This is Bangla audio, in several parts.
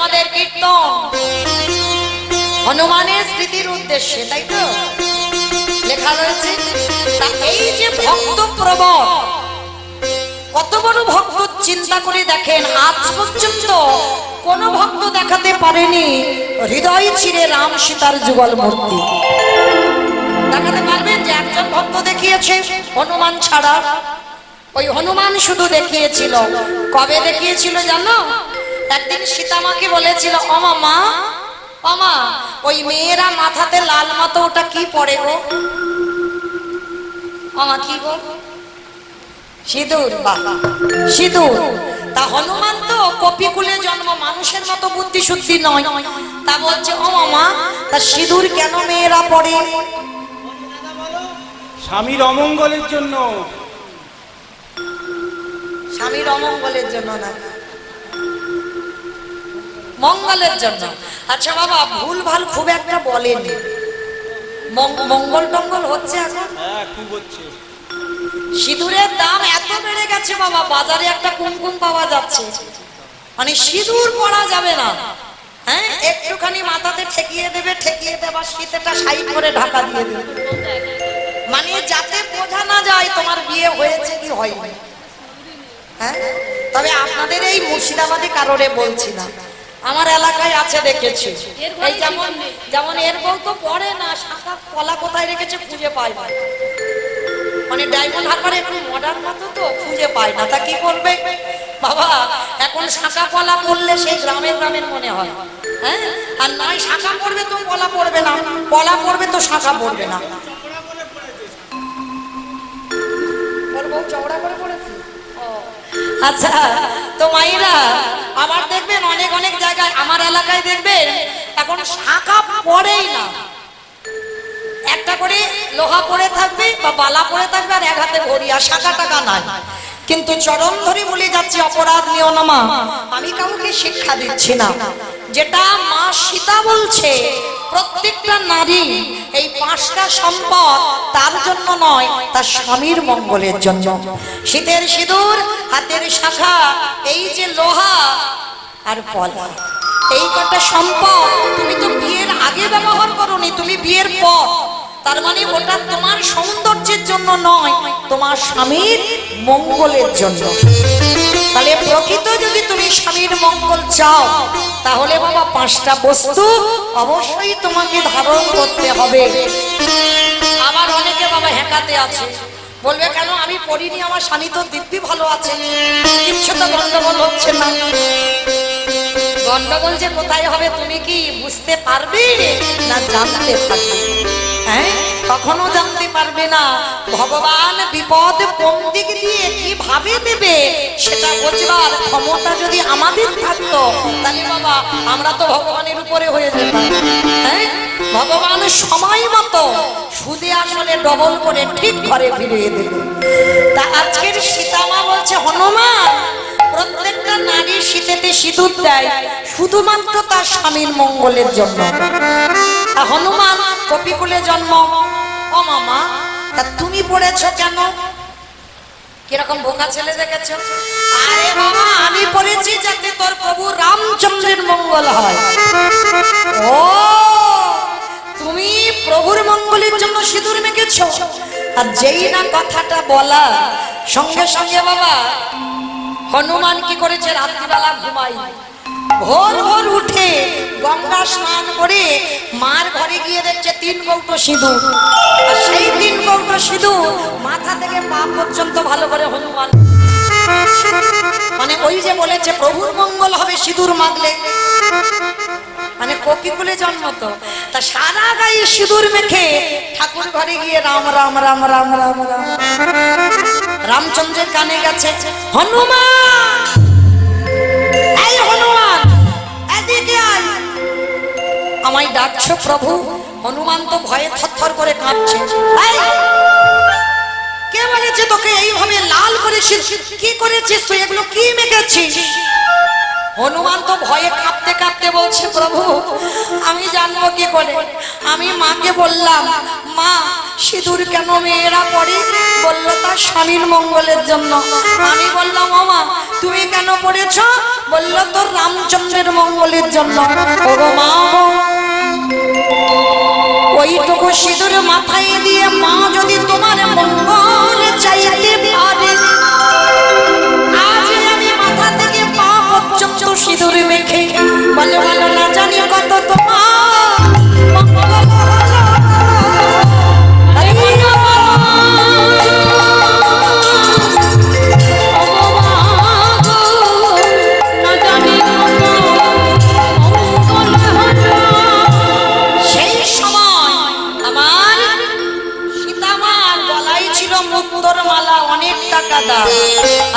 আমাদের কীর্তন হনুমানের স্মৃতির উদ্দেশ্যে, তাই তো লেখা রয়েছে। তা এই যে ভক্ত প্রবল, কত বড় ভক্ত চিন্তা করে দেখেন, আজ পর্যন্ত কোন ভক্ত দেখাতে পারেনি হৃদয় ছিঁড়ে রাম সীতার যুগল মূর্তি। দেখাতে পারবেন যে একজন ভক্ত দেখিয়েছে হনুমান ছাড়া? ওই হনুমান শুধু দেখিয়েছিল। কবে দেখিয়েছিল জানো? একদিন সীতামাকে বলেছিল, অমা মা, অমা ওই মেয়েরা মাথাতে লাল মতো ওটা কি পরে গো? অমা কি গো? সিঁদুর। বাবা সিঁদুর। তা হনুমান তো কপিকুলে জন্ম, মানুষের মতো বুদ্ধি শুদ্ধি নয়। তা বলছে, ও মামা তা সিঁদুর কেন মেয়েরা পড়ে? স্বামীর অমঙ্গলের জন্য। স্বামীর অমঙ্গলের জন্য না, মঙ্গলের জন্য। আচ্ছা বাবা, ভুল ভাল খুব একটা বলেনি। মঙ্গল টঙ্গল হচ্ছে এখন? হ্যাঁ, খুব হচ্ছে। সিঁদুরের দাম এত বেড়ে গেছে বাবা, বাজারে একটা কুমকুম পাওয়া যাচ্ছে, মানে সিঁদুর পরা যাবে না। হ্যাঁ, একটুখানি মাথাতে ঠেকিয়ে দেবে, ঠেকিয়ে দেবা শীতেটা সাইড করে ঢাকা দিয়ে দেবে, মানে যাতে বোঝা না যায় তোমার বিয়ে হয়েছে কি হয়নি। হ্যাঁ, তবে আপনাদের এই মুর্শিদাবাদে কারোরে বলছি না, আমার এলাকায় আছে, দেখেছি। এই যেমন যেমন এর বউ তো পড়ে না, শাখা কলা কোথায় রেখেছে খুঁজে পায় না, মানে ডায়মন্ড হারবারে একটু মডার্ন মতো তো খুঁজে পায় না। তা কি করবে বাবা, এখন শাখা কলা পড়লে সেই গ্রামের গ্রামের মনে হয়। হ্যাঁ, আর নয় শাখা পড়বে তো কলা পড়বে না, কলা পড়বে তো শাখা পড়বে না। ওর বউ চওড়া করে পড়েছে। আচ্ছা, তো মাইরা আবার দেখবেন অনেক অনেক জায়গায়, আমার এলাকায় দেখবেন এখন শাখা পড়েই না, একটা করে লোহা পড়ে থাকবে বা বালা পড়ে থাকবে, আর এক হাতে ঘড়ি, আর শাখা টাকা নাই। কিন্তু চরণ ধরে বলে যাচ্ছি, অপরাধ নিও না মা, আমি কাউকে শিক্ষা দিচ্ছি না। যেটা মা সীতা বলছে, প্রত্যেকটা নারী এই 5টা সম্পদ তার জন্য নয়, তার স্বামীর মঙ্গলের জন্য। শীতের সিঁদুর, হাতের শাখা, এই যে লোহা আর পলা, এই কটা সম্পদ তুমি তো বিয়ের আগে ব্যবহার করোনি, তুমি বিয়ের পর। তার মানে ওটা তোমার সৌন্দর্যের জন্য নয়, তোমার স্বামীর মঙ্গলের জন্য। তাহলে প্রকৃত যদি তুমি স্বামীর মঙ্গল চাও, তাহলে বাবা 5টা বস্তু অবশ্যই তোমাকে ধারণ করতে হবে। আবার অনেকে বাবা হেঁকাতে আছে, বলবে কেন আমি পড়িনি, আমার স্বামী তো দিব্যি ভালো আছে, কিচ্ছু তো গন্ডগোল হচ্ছে না। গন্ডগোল যে কোথায় হবে তুমি কি বুঝতে পারবে না জানতে পারবে? হ্যাঁ, কখনো জানতে পারবে না। ভগবান বিপদ কোন দিক দিয়ে কিভাবে দেবে সেটা বোঝবার ক্ষমতা যদি আমাদের থাকতো, তাহলে বাবা আমরা তো ভগবানের উপরে হয়ে যেতাম। হ্যাঁ, ভগবান সময় মতো সুদে আসলে ডবল করে ঠিক ঘরে ফিরিয়ে দেবে। তা আজকের সীতামা বলছে, হনুমান প্রত্যেকটা নারী শীতেতে সিঁদুর দেয় শুধুমাত্র তার স্বামীর মঙ্গলের জন্য। হনুমান কপিকুলে জন্ম। ও মামা, তা তুমি পড়েছো কেন? কিরকম বোকা ছেলে দেখেছো? আরে বাবা, আমি পড়েছি যাতে তোর প্রভু রামচন্দ্রের মঙ্গল হয়। ও, তুমি প্রভুর মঙ্গলের জন্য সিঁদুর মেখেছো। আর যেই না কথাটা বলা, সঙ্গে সঙ্গে বাবা হনুমান কি করেছে, রাত্রিবেলা ঘুমাই, ভোর ভোর উঠে গঙ্গা স্নান করে মার ঘরে গিয়ে দেখছে 3 কৌটো সিঁদুর। আর সেই 3 কৌটো সিঁদুর মাথা থেকে পা পর্যন্ত ভালো করে হনুমান, মানে ওই যে বলেছে প্রভুর মঙ্গল হবে সিঁদুর মাখলে, মানে কপিকুলে জন্ম তো। তা সারা গায়ে সিঁদুর মেখে ঠাকুর ঘরে গিয়ে রাম রাম রাম রাম রাম রাম, রামচন্দ্রের কানে গেছে, হনুমান, এই হনুমান এদিকে আয়, আমায় ডাকছো প্রভু? হনুমান তো ভয়ে থরথর করে কাঁপছে। কে বলেছে তোকে এইভাবে লাল করে কি করেছিস তুই, এগুলো কি মেখেছিস? হনুমান তো ভয়ে কাঁপতে কাঁপতে বলছে, প্রভু আমি জানবো কি করে? আমি মাকে বললাম, মা সিঁদুর কেন মেয়েরা পরে? বললো তার স্বামীর মঙ্গলের জন্য। আমি বললাম, ও মা তুমি কেন পড়েছ? বললো তোর রামচন্দ্রের মঙ্গলের জন্য। ওগো মা, ওইটুকু সিঁদুর মাথায় দিয়ে মা যদি তোমার মঙ্গল চাইতে পারে, আজ আমি মাথা থেকে পা পর্যন্ত সিঁদুর মেখে বলে বলো না জানি কত তোমার মঙ্গল হলো। আরে বলো সেই সময় আমার সীতামার গলায় ছিল মুক্তোর মালা, অনেক টাকা দাম।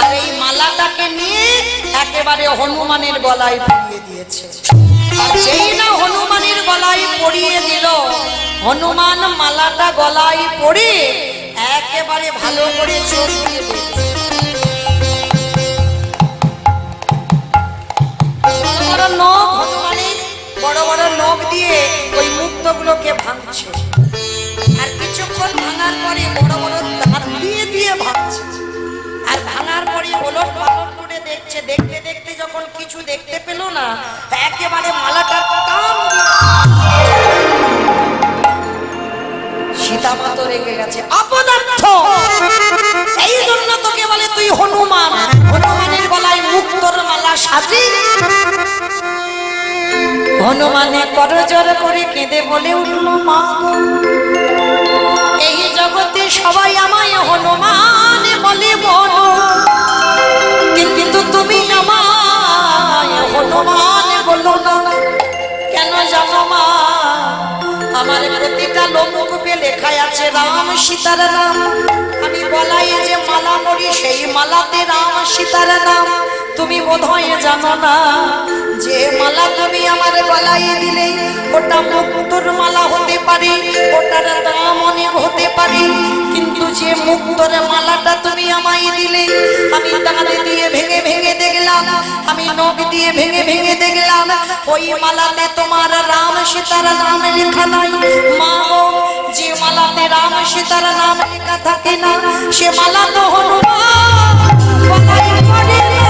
আর এই মালাটাকে নিয়ে একেবারে হনুমানের গলায় পরিয়ে দিয়েছে। আর যেই না হনুমানের গলায় পরিয়ে দিল, হনুমান মালাটা গলায় পরে একেবারে ভালো করে চোখ দিয়ে দেখছে। বড় বড় নখ, হনুমানের বড় বড় নখ দিয়ে ওই মুক্তগুলোকে ভাঙছে। আর কিছুক্ষণ ভাঙার পরে বড় বড় দাঁত দিয়ে দিয়ে ভাঙছে। আর ভাঙার পরে ওলট পালট করে দেখছে। দেখতে দেখতে যখন কিছু দেখতে পেল না, একেবারে মালাটা টান সীতামা তো রেগে গেছে। অপদার্থ, এই জন্য তোকে বলে তুই হনুমান। হনুমানের গলায় মুক্তোর মালা সাজি। হনুমানে করজোড় করে কেঁদে বলে উঠল, মা গো, এই জগতে সবাই আমায় হনুমান বলে বলো, কিন্তু তুমি আমায় হনুমান বলো না কেন জানো মা? আমার প্রতিটা লোমকূপে লেখা আছে রাম সীতার নাম। আমি গলায় যে মালা পরি সেই মালাতে রাম সীতার নাম। তুমি বোধহয় জানো না যে মালা তুমি আমার গলায় দিলে ওটা মুক্তোর মালা হতে পারে, ওটার দাম অনেক হতে পারে, কিন্তু যে মুক্তোর মালাটা তুমি আমায় দিলে, আমি দাঁত দিয়ে ভেঙে ভেঙে দেখলাম, আমি নখ দিয়ে ভেঙে ভেঙে দেখলাম, ওই মালাতে তোমার রাম সীতার নাম লেখা নাই। মা গো, যে মালাতে রাম সীতার নাম লেখা থাকে না, সে মালা তো হনুমান গলায় পড়ে না।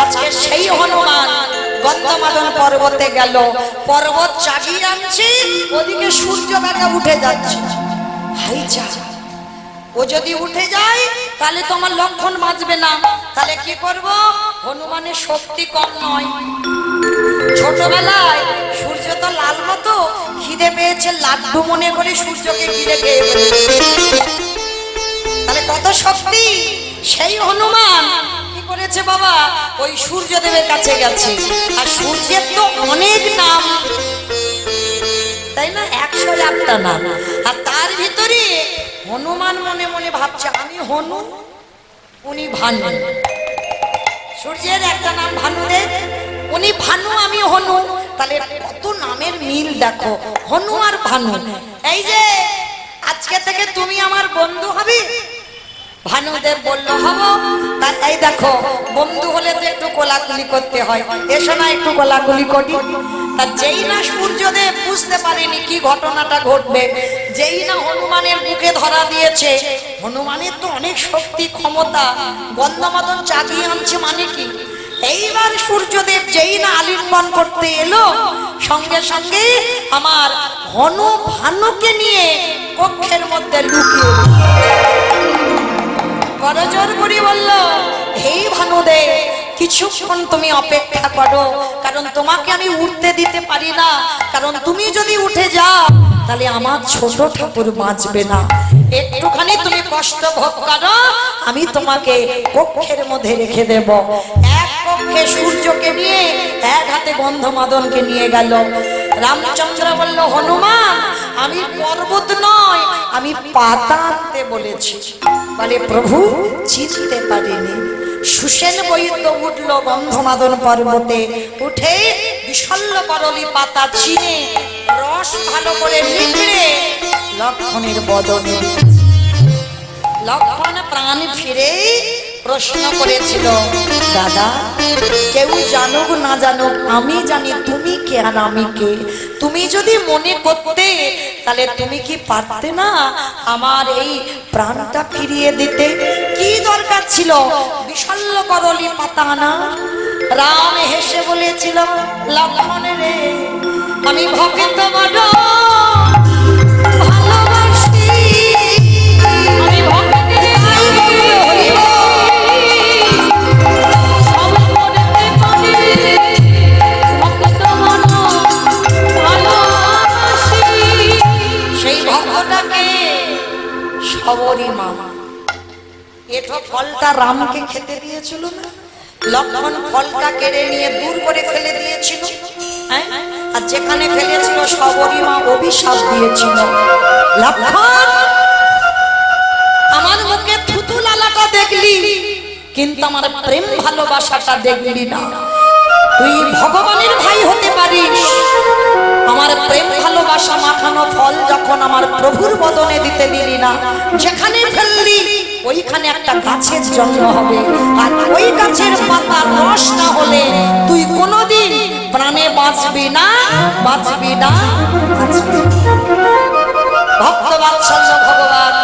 আজকে সেই হনুমান গন্ধমাদন পর্বতে গেল, পর্বত চাগিয়ে আনছে, ওদিকে সূর্য বেলা উঠে যাচ্ছে। হাই যা, ও যদি উঠে যায় তাহলে তোমার লক্ষণ বাঁচবে না। তাহলে কি করব? হনুমানের শক্তি কম নয়। ছোটবেলায় সূর্য তো লাল মতো, খিদে পেয়েছে লাড্ডু মনে করে সূর্যকে ঘিরে খেয়ে ফেলেছে। তাহলে কত শক্তি! সেই হনুমান কি করেছে বাবা? ওই সূর্যদেবের কাছে গেছে। আর সূর্যের তো অনেক নাম, তাই না? 101টা নাম। আর তার ভিতরে হনুমান মনে মনে ভাবছে আমি হনু, উনি ভানু। সূর্যের একটা নাম ভানুদেব, উনি ভানু, আমি হনু। তাহলে কত নামের মিল দেখো, হনু আর ভানু। এই যে আজকে থেকে তুমি আমার বন্ধু হবে। ভানুদেব বলল হব। তার এই দেখো, বন্ধু হলে তো একটু কোলাকুলি করতে হয়, এসো না একটু কোলাকুলি করি। তার যেই না সূর্যদেব বুঝতে পারেনি কি ঘটনাটা ঘটবে, যেই না হনুমানের বুকে ধরা দিয়েছে, হনুমানের তো অনেক শক্তি ক্ষমতা, গন্ধমাদন চাগিয়ে আনছে মানে কি? এইবার সূর্যদেব যেই না আলিঙ্গন করতে এলো, সঙ্গে সঙ্গে আমার হনু ভানুকে নিয়ে কক্ষের মধ্যে লুকিয়ে করজোর করে বলল, হে ভানুদেব, কিছুক্ষণ তুমি অপেক্ষা করো, কারণ তোমাকে আমি উঠতে দিতে পারি না। কারণ তুমি যদি উঠে যাও তাহলে আমার ছোট ঠাকুর বাঁচবে না। একটুখানি তুমি কষ্ট ভোগ করো, আমি তোমাকে কক্ষের মধ্যে রেখে দেব। এক কক্ষে সূর্যকে নিয়ে, এক হাতে গন্ধমাদনকে নিয়ে গেল। রামচন্দ্র বলল, হনুমান, আমি পর্বত নয়, আমি পাতা আনতে বলেছি। বলে, প্রভু চিনতে পারিনি। সুসেন বৈদ্য উঠল গন্ধমাদন পর্বতে, উঠে বিশল্য করলি পাতা চিনে রস ভালো করে নিগড়ে লক্ষণের বদনে। লক্ষণ প্রাণ ফিরে প্রশ্ন করেছিল, দাদা কেউ জানুক না জানুক আমি জানি তুমি কে আর আমি কে। তুমি যদি মনে করতে তাহলে তুমি কি পারতে না আমার এই প্রাণটা ফিরিয়ে দিতে? কি দরকার ছিল বিশল্য করলি পাতা না? রাম হেসে বলেছিল, লক্ষণ রে আমি ভক্ত বড় ভালোবাসি, আমি ভক্তের সেই ভক্তটাকে সবরী মা এটো ফলটা রামকে খেতে দিয়েছিল না? লক্ষণ ফলটা কেড়ে নিয়ে দূর করে ফেলে দিয়েছিল, হ্যাঁ? আর যেখানে ফেলেছিল সবরী মা অভিশাপ দিয়েছিল, লক্ষণ আমার মুখে থুতু লালাটা দেখলি কিন্তু আমার প্রেম ভালোবাসাটা দেখলি না। তুই ভগবানের ভাই হতে পারিস, আমার প্রেম ভালোবাসা মাখানো ফল যখন আমার প্রভুর বদনে দিতে দিলি না, যেখানে ফেললি ওইখানে একটা গাছের জন্ম হবে, আর ওই গাছের পাতা রস না হলে তুই কোনোদিন প্রাণে বাঁচবি না, বাঁচবি না, বাঁচবি না। ভক্ত বাৎসল্য ভগবান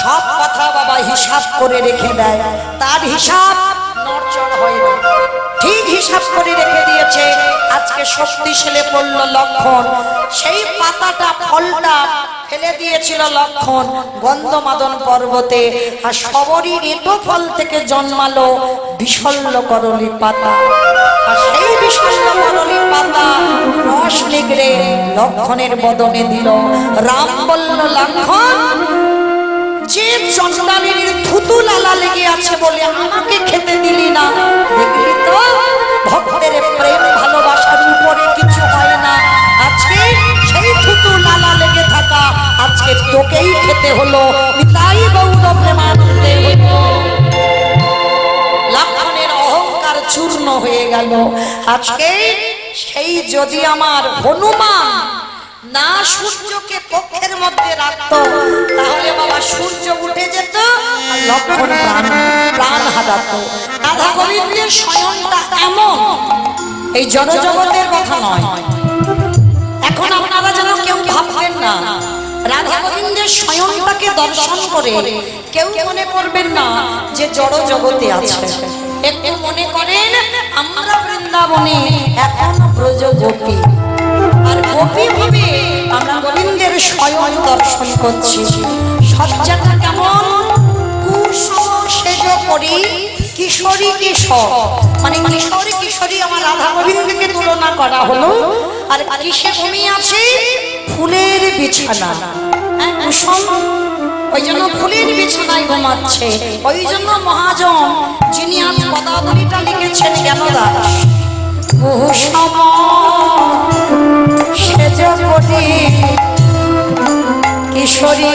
সব কথা বাবা হিসাব করে রেখে দেয়, তার হিসাব নড়চড় হয় না, ঠিক হিসাব করে রেখে দিয়েছে। আজকে শক্তিশালী পড়ল লক্ষণ, সেই পাতাটা ফলটা ফেলে দিয়েছিল লক্ষণ গন্ধমাদন পর্বতে, আর সবরই এটো ফল থেকে জন্মালো বিশল্য করলি পাতা, আর সেই বিশল্য করলি পাতা রস নিগড়ে লক্ষণের বদনে দিল। রাম বলল, লক্ষণ যে চন্দ্রানীর থুতু লালা লেগে আছে বলে আমাকে খেতে দিলি না, দেখলি তো ভক্তের প্রেম ভালোবাসার উপরে কিছু হয় না। আজকে সেই থুতু লালা লেগে থাকা আজকে তোকেই খেতে হলো। তাই গৌর প্রেমানন্দে হলো লক্ষণের অহংকার চূর্ণ হয়ে গেল। আজকে সেই যদি আমার হনুমান না সূর্যকে কক্ষের মধ্যে রাখতো তাহলে বাবা সূর্য উঠে যেত আর লক্ষণ প্রাণ হারাতো। রাধা গোবিন্দের স্বয়ংটা এমন, এই জড়জগতের কথা নয়। এখন আপনারা যেন কেউ ভাববেন না রাধা গোবিন্দের স্বয়ংটাকে দর্শন করে কেউ মনে করবেন না যে জড় জগতে আছে। একটু মনে করেন আমরা বৃন্দাবনে এখন ব্রজ গোপী, আর গোপী ভাবে আমরা গোবিন্দের স্বয়ং দর্শন করছি। সজ্জাটা কেমন কুসুম সেজ করি কিশোরী কিশোর, মানে কিশোরী কিশোরী আমার রাধা গোবিন্দকে তুলনা করা হলো। আর কিসে ঘুমিয়ে আছে? ফুলের বিছানা, কুসুম ওই জন্য ফুলের বিছানায় ঘুমাচ্ছে। ওই জন্য মহাজন যিনি আজ পদাবলীটা লিখেছেন জ্ঞানদাস, কুসুম সেজ করি কিশোরী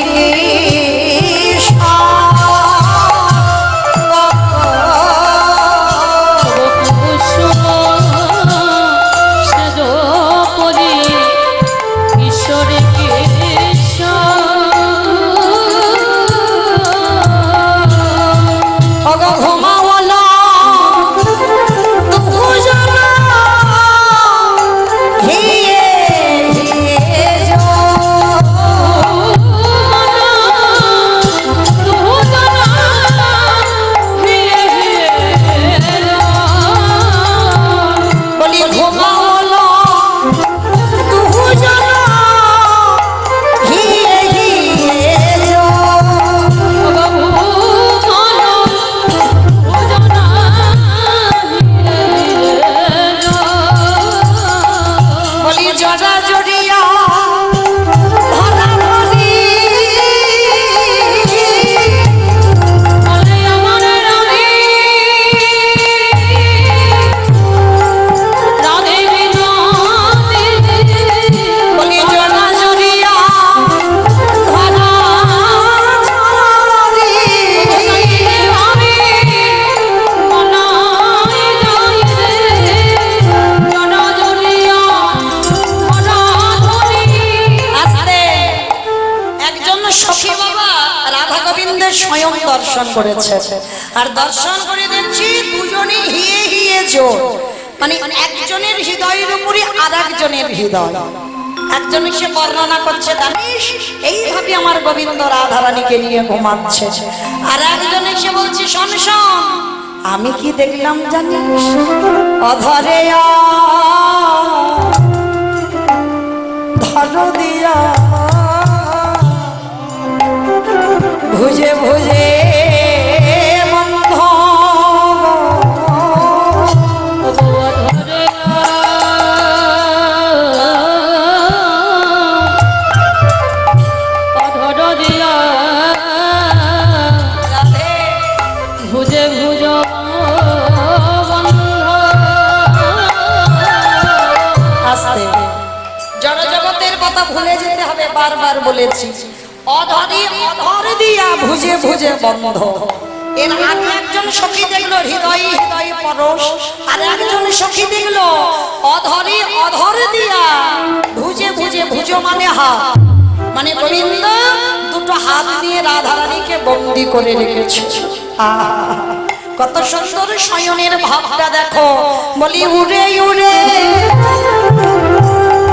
করেছে। আর দর্শন করে দেখছি দুজনে হিয়ে হিয়ে জোর, মানে একজনের হৃদয়ের উপরে আর একজনের হৃদয়। একজন সে বর্ণনা করছে, জানিস এইভাবে আমার গোবিন্দ রাধারানীকে নিয়ে ঘুমাচ্ছে। আর একজন এসে বলছে, শোন শোন, আমি কি দেখলাম জানিস, অধরে ধর দিয়া ভুজে ভুজে বন্ধ ভুজে ভুজ আসতে জড় জগতের কথা ভুলে যেতে হবে, বারবার বলেছি। অধরে অধর দিয়া ভুজে ভুজে বন্ধ। এর আগে একজন সখী দেখলো হৃদয় হৃদয় পরশ, আর একজন সখী দেখলো অধরে অধর দিয়া ভুজে ভুজে, ভুজ মানে হাত, মানে গোবিন্দ দুটো হাত নিয়ে রাধারানীকে বন্দি করে রেখেছে। কত সুন্দর শয়নের ভাবটা দেখো। বলি উড়ে উড়ে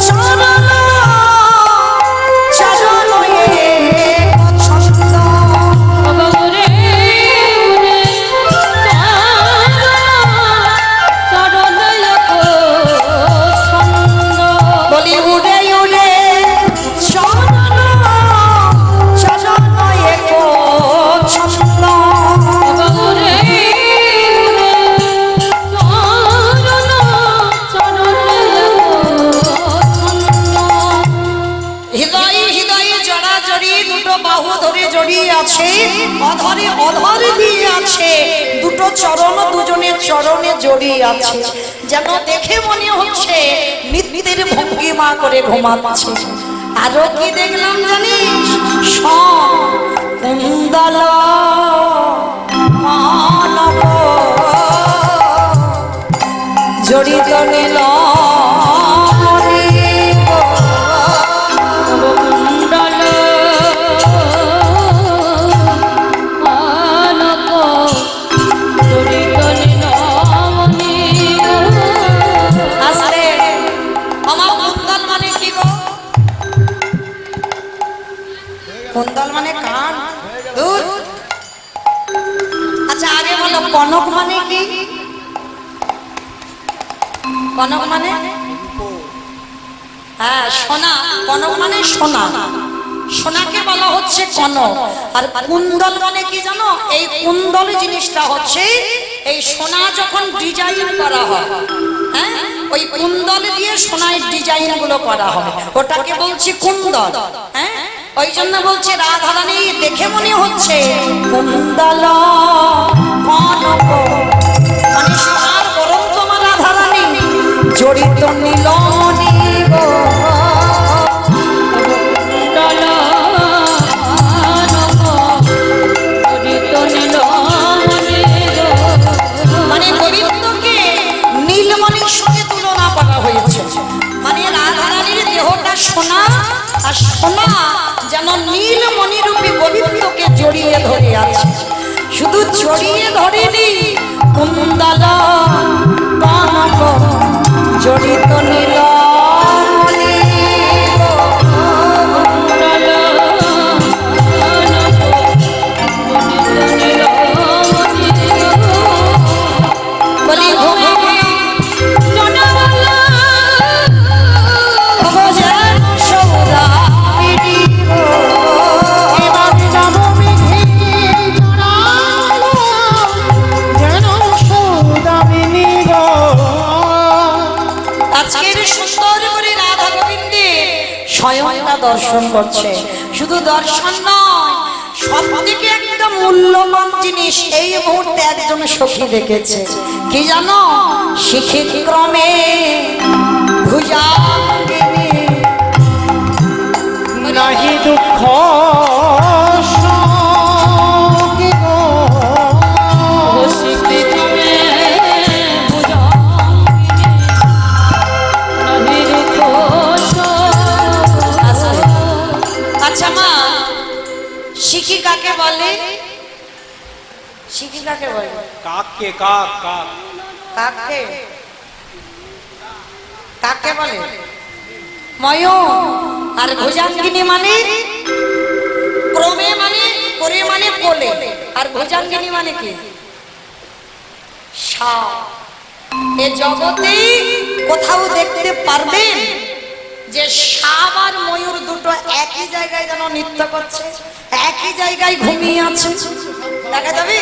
চরণ চরণে ছন্দ, বলি উড়ে উড়ে চরণ চরণে ছন্দ, হৃদয়ে হৃদয়ে জড়াজড়ি, দুটো বাহু ধরে জড়িয়ে আছে, অধরে অধর দিয়ে আছে, দুটো চরণ দুজনের চরণে জড়িয়ে আছে, যেন দেখে মনে হচ্ছে নিত্যের ভঙ্গিমা করে ঘুমাচ্ছে। আরো কি দেখলাম জানিস, কুন্দল মানব জড়িত নীল কুন্দল মানে কান। দূর। আচ্ছা আগে বলো কনক মানে কি? কনক মানে হ্যাঁ সোনা, কনক মানে সোনা, সোনাকে বলা হচ্ছে কনক। আর কুন্দল মানে কি জানো? এই কুন্দল জিনিসটা হচ্ছে এই সোনা যখন ডিজাইন করা হয়, হ্যাঁ ওই কুন্দল দিয়ে সোনার ডিজাইন গুলো করা হয়, ওটাকে বলছি কুন্দল। হ্যাঁ ওই জন্য বলছে রাধারানী দেখে মনে হচ্ছে কুন্দল কনক, মানে সোনার গরম তোমার রাধারানী জড়িত নীল নীল মানে গোবিন্দকে নীলমণির সঙ্গে তুলনা করা হয়েছে। মানে রাধারানীর দেহটা সোনা, আর সোনা যেন নীলমণি রূপী গোবিন্দকে জড়িয়ে ধরে আছে। শুধু জড়িয়ে ধরেনি, কুন্দল কনক জড়িত নীল বলি স্বয়ংটা দর্শন করছে। শুধু দর্শন নয়, সব থেকে একটা মূল্যবান জিনিস এই মুহূর্তে একজন সখী দেখেছে। কি জানো? শিখিত ক্রমে ভুজাঙ্গিনী নাহি দুঃখ আচ্ছা মা, শিখি কাকে বলে? কাককে কাক কাক কাকে কাকে বলে? ময়ূর। আর ভুজাঙ্গিনী মানে ক্রমে মানে করে মানে কোলে, আর ভুজাঙ্গিনী মানে কি? সাপ। এ জগতে কোথাও দেখতে পারবেন যে সাপ আর ময়ূর দুটো একই জায়গায় যেন নৃত্য করছে, একই জায়গায় ঘুমিয়ে আছে? দেখা যাবে?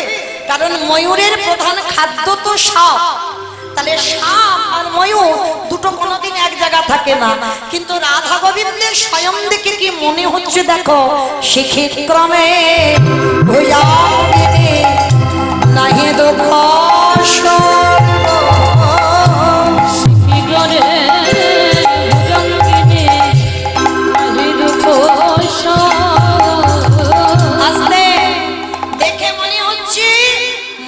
কারণ ময়ূরের প্রধান খাদ্য তো সাপ। তাহলে সাপ আর ময়ূর দুটো কোনোদিন এক জায়গা থাকে না। কিন্তু রাধা গোবিন্দের স্বয়ং দেখে কি মনে হচ্ছে দেখো, শিখিত ক্রমে ভুজাঙ্গিনী নাহি দুঃখ আসলে দেখে মনে হচ্ছে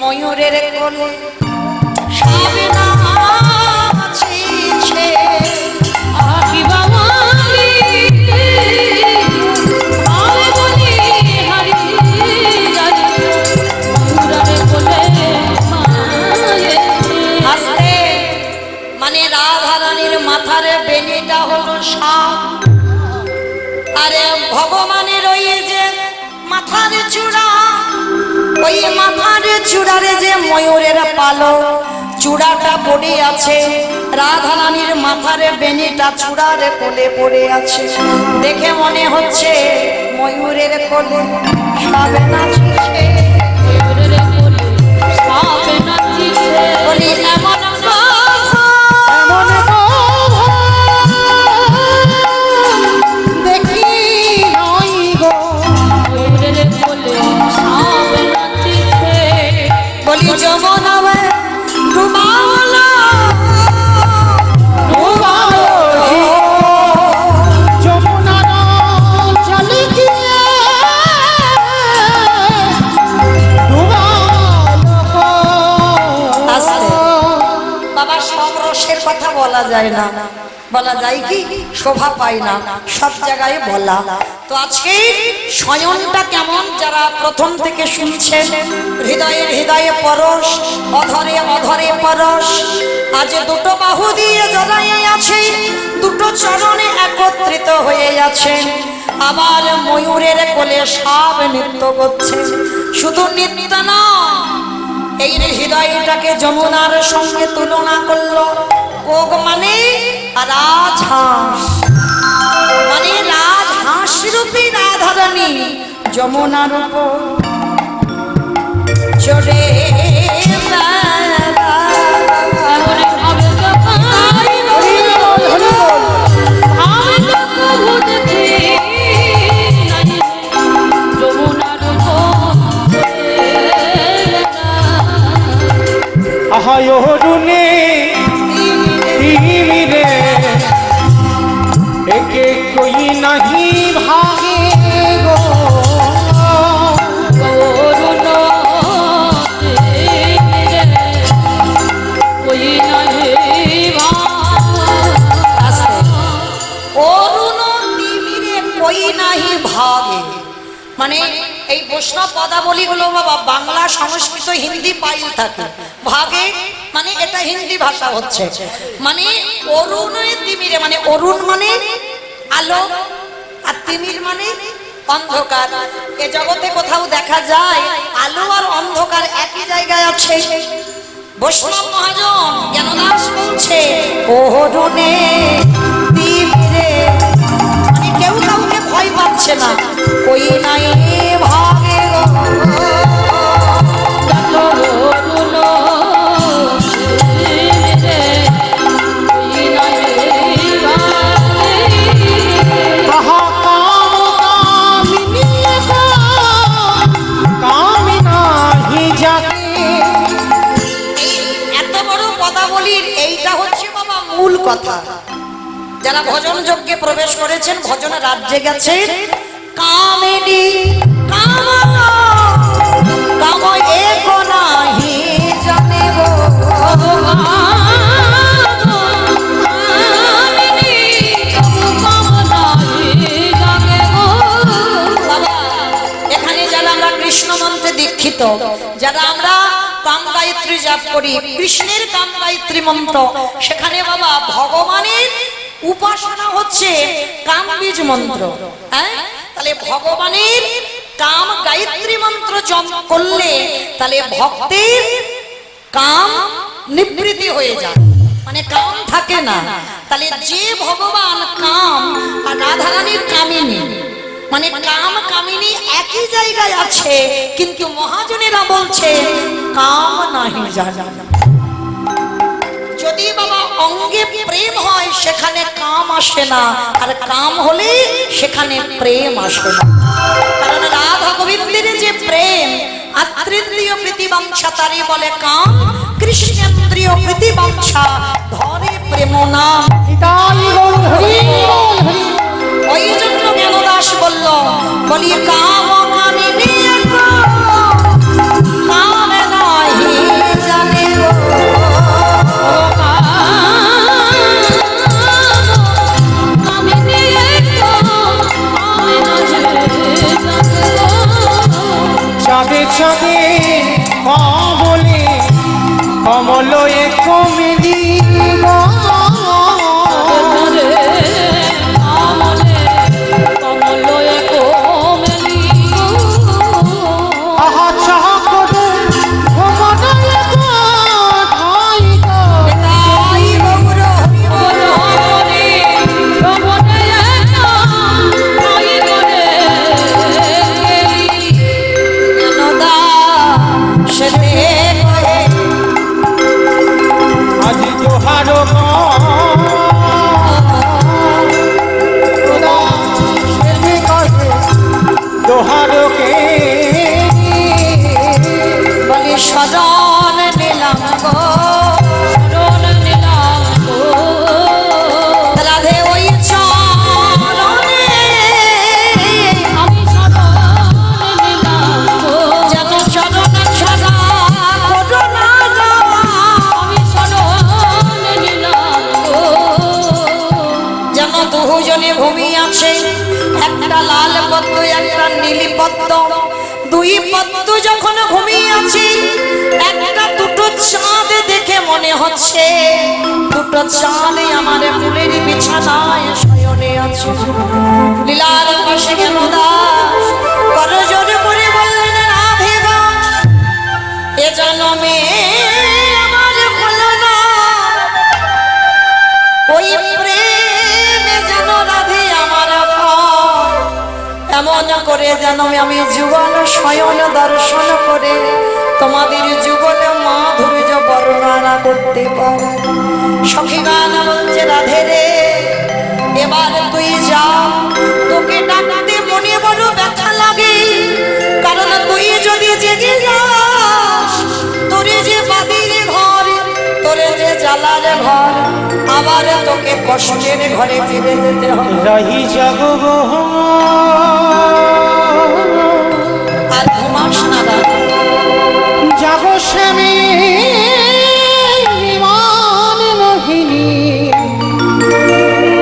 ময়ূরের কোলে সাবে নাচিছে। আসলে মানে রাধা রানীর মাথার বেনিটা হলো সাপ, আরে ভগবানের ওই যে মাথার চূড়া, ওই মাথার চূড়ারে যে ময়ূরের পালক চূড়াটা পড়ে আছে, রাধা রানীর মাথার বেনিটা চূড়ার কোলে পড়ে আছে। দেখে মনে হচ্ছে ময়ূরের কোলে সাবে নাচিছে। বলি এমন দেখি বলি যমুনা ডুবাওলা বাবা সব রসের কথা বলা যায় না, বলা যায় কি? শোভা পায় না সব জায়গায় বলা। তো আজকে শয়নটা কেমন যারা প্রথম থেকে শুনছেন, হৃদয়ে হৃদয়ে পরশ, অধরে অধরে পরশ। আজ দুটো বাহু দিয়ে জড়াই আছে, দুটো চরণে একত্রিত হয়ে আছে। আবার ময়ূরের কোলে সাপ নৃত্য করছে। শুধু নৃত্য না, এই হৃদয়টাকে যমুনার সঙ্গে তুলনা করলো। কোক মানে রাজহাঁস, মানে রাজহাঁস রূপী রাধারানী যমুনার উপর চড়ে আহায়রুনে রে একে কই নাহি ভাগে গো মানে এই বৈষ্ণব পদাবলীগুলো বাবা বাংলা, সংস্কৃত, হিন্দি পাইল থাকে। ভাগে মানে এটা হিন্দি ভাষা হচ্ছে। মানে অরুণে তিমিরে, মানে অরুণ মানে আলো আর তিমির মানে অন্ধকার। এ জগতে কোথাও দেখা যায় আলো আর অন্ধকার একই জায়গায় আছে? বৈষ্ণব মহাজন জ্ঞানদাস বলছে অরুণে তিমিরে, মানে কেউ কাউকে ভয় পাচ্ছে না। কই নাই ভাগে এত বড় পদাবলীর এইটা হচ্ছে বাবা মূল কথা। যারা ভজন যজ্ঞে প্রবেশ করেছেন, ভজনে রাজ্যে গেছেন, কামিনী কামনা কাম এক নাহি জানে গো। এখানে যারা আমরা কৃষ্ণ মন্ত্রে দীক্ষিত, যারা আমরা কাম গায়ত্রী করি কৃষ্ণের কাম গায়ত্রী মন্ত্র, সেখানে বাবা ভগবানের উপাসনা হচ্ছে কাম বীজ মন্ত্র। হ্যাঁ, তাহলে ভগবানের কাম গায়ত্রী মন্ত্র জপ করলে তাহলে ভক্তের কাম নিবৃত্তি হয়ে যায়, মানে কাম থাকে না। তাহলে যে ভগবান কাম আর রাধারানীর কামিনী, মানে কাম কামিনী একই জায়গায় আছে, কিন্তু মহাজনেরা বলছে কাম নাহি জানা। যদি বাবা অঙ্গে প্রেম হয় সেখানে কাম আসে না, আর কাম হলে সেখানে প্রেম আসে না। কারণ রাধা গোবিন্দের যে প্রেম, আত্রেন্দ্রিয় প্রীতিবাঞ্ছা তারই বলে কাম, কৃষ্ণেন্দ্রিয় প্রীতিবাঞ্ছা ধরে প্রেম নাম। ওই জন্য জ্ঞানদাস বলল, বলি কাম কামিনী কাম নাহি জানে গো। চাঁদে চাঁদে কমলে কমলয়ে কমিলি গো। আহা চাহ করে ভ্রমণে ঠাই গো। তাই গৌর জ্ঞানদাস দেবে আজ তোহার তোহারকে বলি শরণ নিলাম গো, রাধে ওই চরণে যেন শরণ ছাড়া করো না যাওয়া। যেন দুজনে ঘুমিয়ে আছে, একটা লাল পদ্ম একটা নীলি পদ্ম, দুই পদ্ম যখন ঘুমিয়ে আছে, একটা দুটো চাঁদ দেখে মনে হচ্ছে দুটো চাঁদ আমার ফুলের বিছানায় শয়নে আছে। লীলার পাশে গেল দাস করজোর করে বললেন, রাধে গো এ জন্মে আমার হলো না ওই প্রেমে যেন রাধে আমার ফল। এমন করে যেন আমি যুগল শয়ন দর্শন করে তোমাদের যুগল মাধুর্য বর্ণনা করতে পারি। সখী গান বলছে, রাধে রে এবার তুই যা, তোকে ডাকতে মনে বড় ব্যথা লাগে, কারণ তুই যদি জেগে যাস, তোরে যে বাদির ঘর, তোরে যে জ্বালার ঘর, আবার তোকে কষ্টের ঘরে ফিরে যেতে হবে। রহি জগব আর ঘুমাস না দাদা, যাব স্বামী মান মোহিনী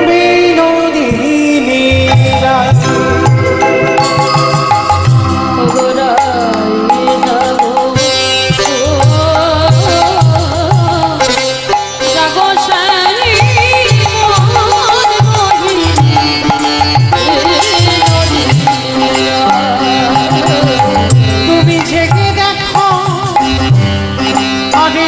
বিনোদিনী রাধে। তুমি জেগে দেখো আগে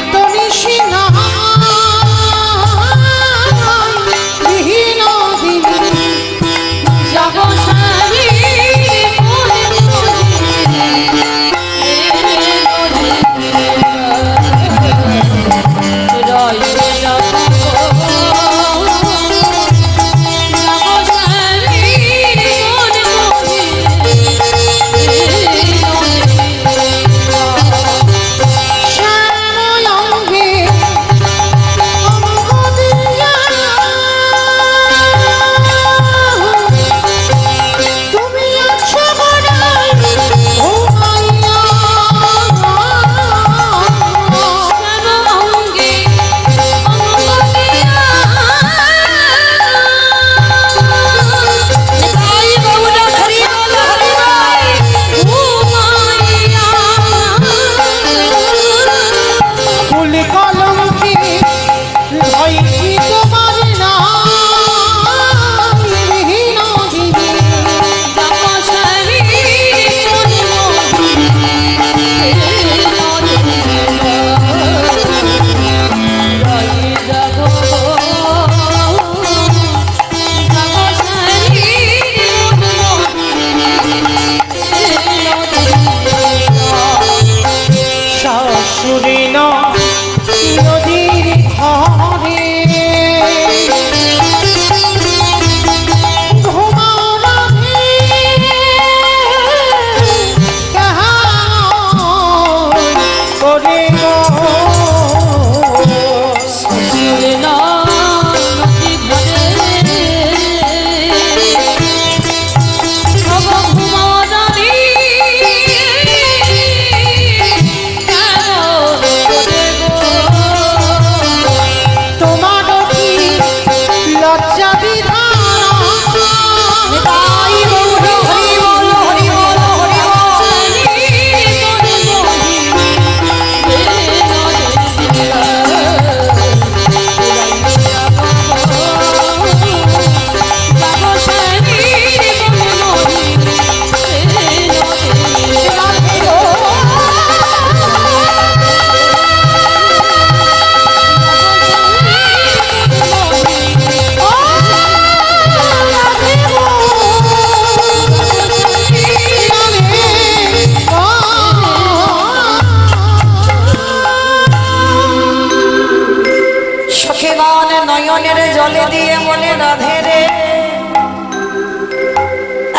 গলে দিয়ে বলে রাধে রে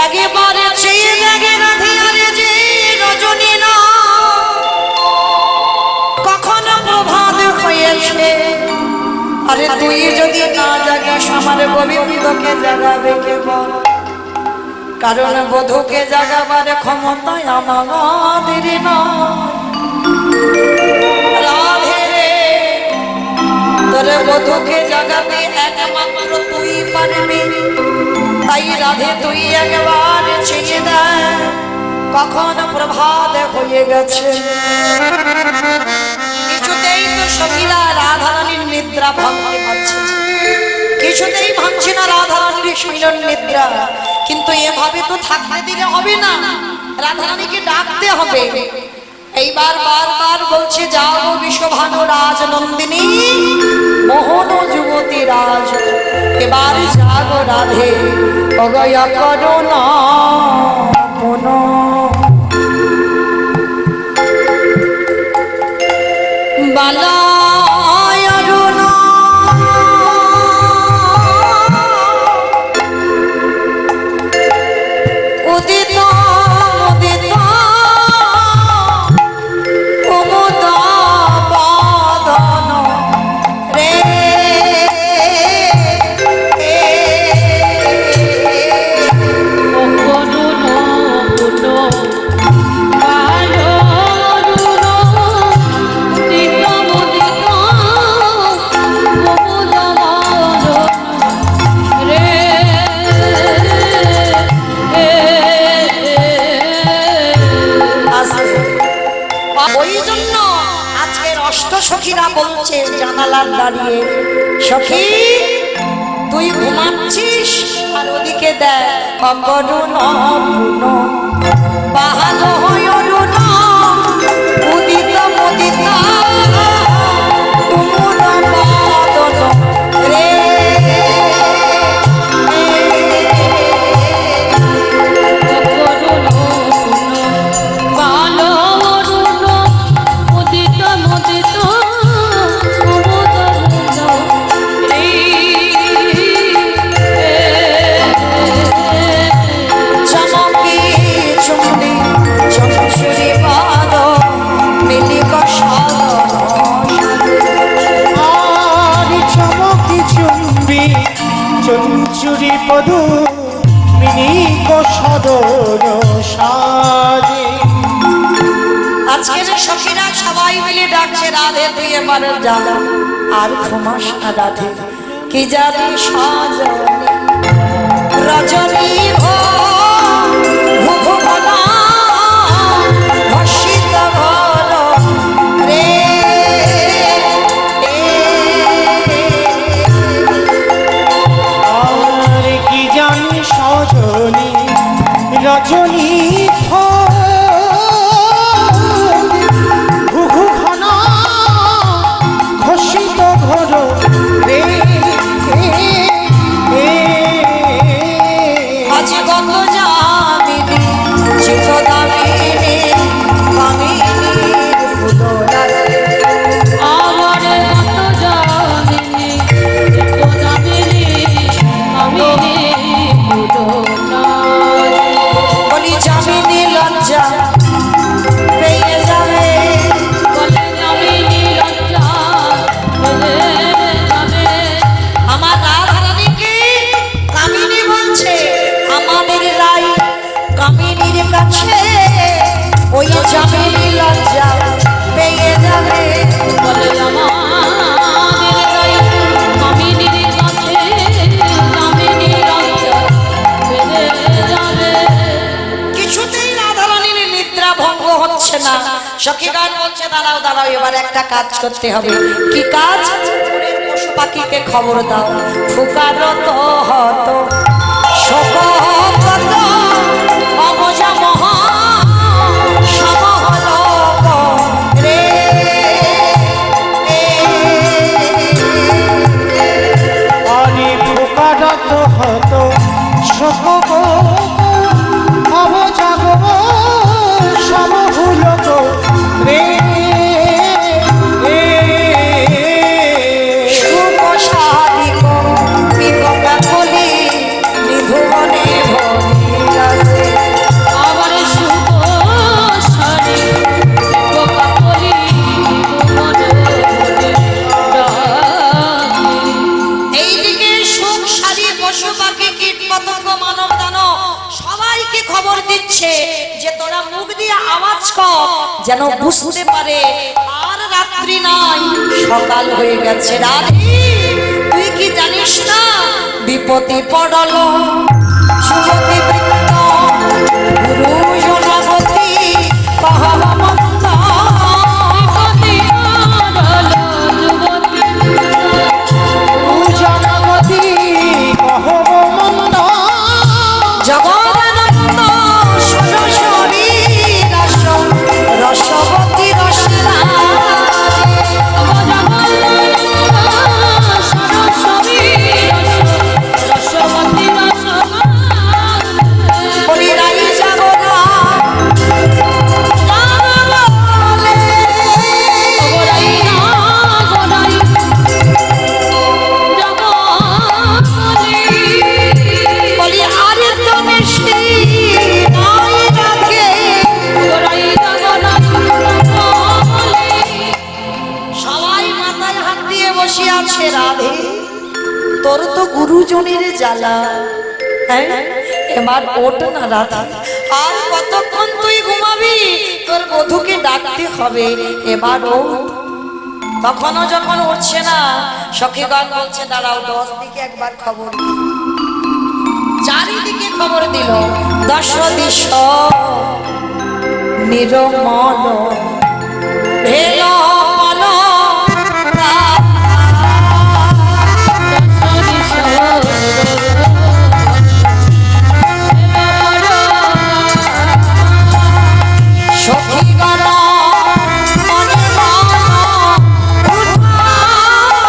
একেবারে চেয়ে দেখে রাধে আরে যে রজনী না কখনো প্রভাত হয়েছে আরে তুই যদি না জাগিস আমার গোবিন্দকে জাগাবে কে বল কারণ বধূকে জাগাবার ক্ষমতায় আমাদের না রাধে রে তোরে বধূকে জাগাতে একমাত্র তুই পারবি তাই রাধে তুই একবার চেয়ে দেখ কখন প্রভাত হয়ে গেছে কিছুতেই তো সখীরা রাধারানীর নিদ্রা ভাঙতে পারছে কিছুতেই ভাঙছে না রাধারানীর শৈলন নিদ্রা কিন্তু এভাবে তো থাকতে দিলে হবে না রাধারানীকে ডাকতে হবে এইবার বারবার বলছে যাও বিশ্বভানু রাজ নন্দিনী মোহন যুবতী রাজ এবার জাগো রাধে অগয়া করো না বালায় অরুণ উদিত উদিত কুমুদ বদন রে ওই জন্য আজকের অষ্ট সখীরা বলছে জানালার দাঁড়িয়ে সখী তুই ঘুমাচ্ছিস আর ওদিকে দেখ অকরুণ অপূর্ণ বাহাল হয় অরুণ উদিত মুদিত কুমুদ বদন রে চঞ্চুরি পদু মিনিক সদর সাজে আজকের সখীরা সবাই মিলে ডাকছে রাধে তুই এবারে জানা আর ঘুমাস না রাধে কি যাবি সাজনে রজনী ভুবনা ভসিত ঘর রে আর কি জানি সজনী রজনী ঘুঘু ঘন ঘোষিত ঘর রে আজ গত যামিনী চিত দামিনী কামিনীর ফুলরাজে আমার মতো জামিনী চিত্ত দামিনী কামিনী মুদনা বলি যামিনী লজ্জা পেয়ে যাবে বলে জামিনী লজ্জা বলে যাবে আমার রাধারানীকে কামিনী বলছে আমাদের রাই কামিনীর কাছে ওই যামিনী লজ্জা পেয়ে যাবে বলে আমাদের গাই কামিনীর কাছে কামিনী লজ্জা বেড়ে যাবে কিছুতেই রাধারানীর নিদ্রা ভঙ্গ হচ্ছে না সখীগণ বলছে দাঁড়াও দাঁড়াও এবার একটা কাজ করতে হবে কি কাজ পশু পাখিকে খবর দাও ফুকারত হত শোকগত অবজা মহা সমহলক রে আরে ফোকারত হত শোক অবজাগব সমভুলক রে সুপসারিক খবর দিচ্ছে যে তোরা মুখ দিয়ে আওয়াজ কর যেন বুঝতে পারে আর রাত্রি নাই, সকাল হয়ে গেছে। রাধে তুই কি জানিস না বিপদে পড়ল যুবতী বৃত্ত গুরু জনপতি পাহাড়মন্দ জনপতি কহমন্দ জগদানন্দ সরস্বতী রসবতী রসনা বলিরাই জাগরা বলি আরে তো মিষ্টি নাই রাখে। সবাই মাথায় হাত দিয়ে বসে আছে। রাধে তোর তো গুরুজনের জ্বালা, হ্যাঁ এবার ওঠ না রাধে, আর কতক্ষণ তুই ঘুমাবি? তোর বধূকে ডাকতে হবে, এবার ওঠ। তখনও যখন উঠছে না, সখীগণ বলছে দাঁড়াও 10 দিকে একবার খবর দিই। চারিদিকে খবর দিল, দশ দিশ নিরমল ভেল মল সখীগণ মনে মন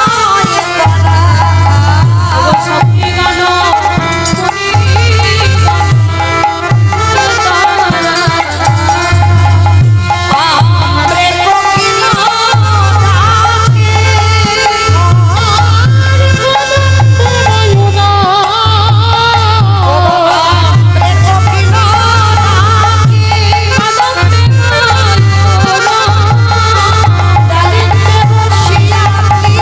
উঠায় তারা। আমরে কোকিল ডাকে, আমরে কোকিল ডাকে, ডালিতে বসিয়া কি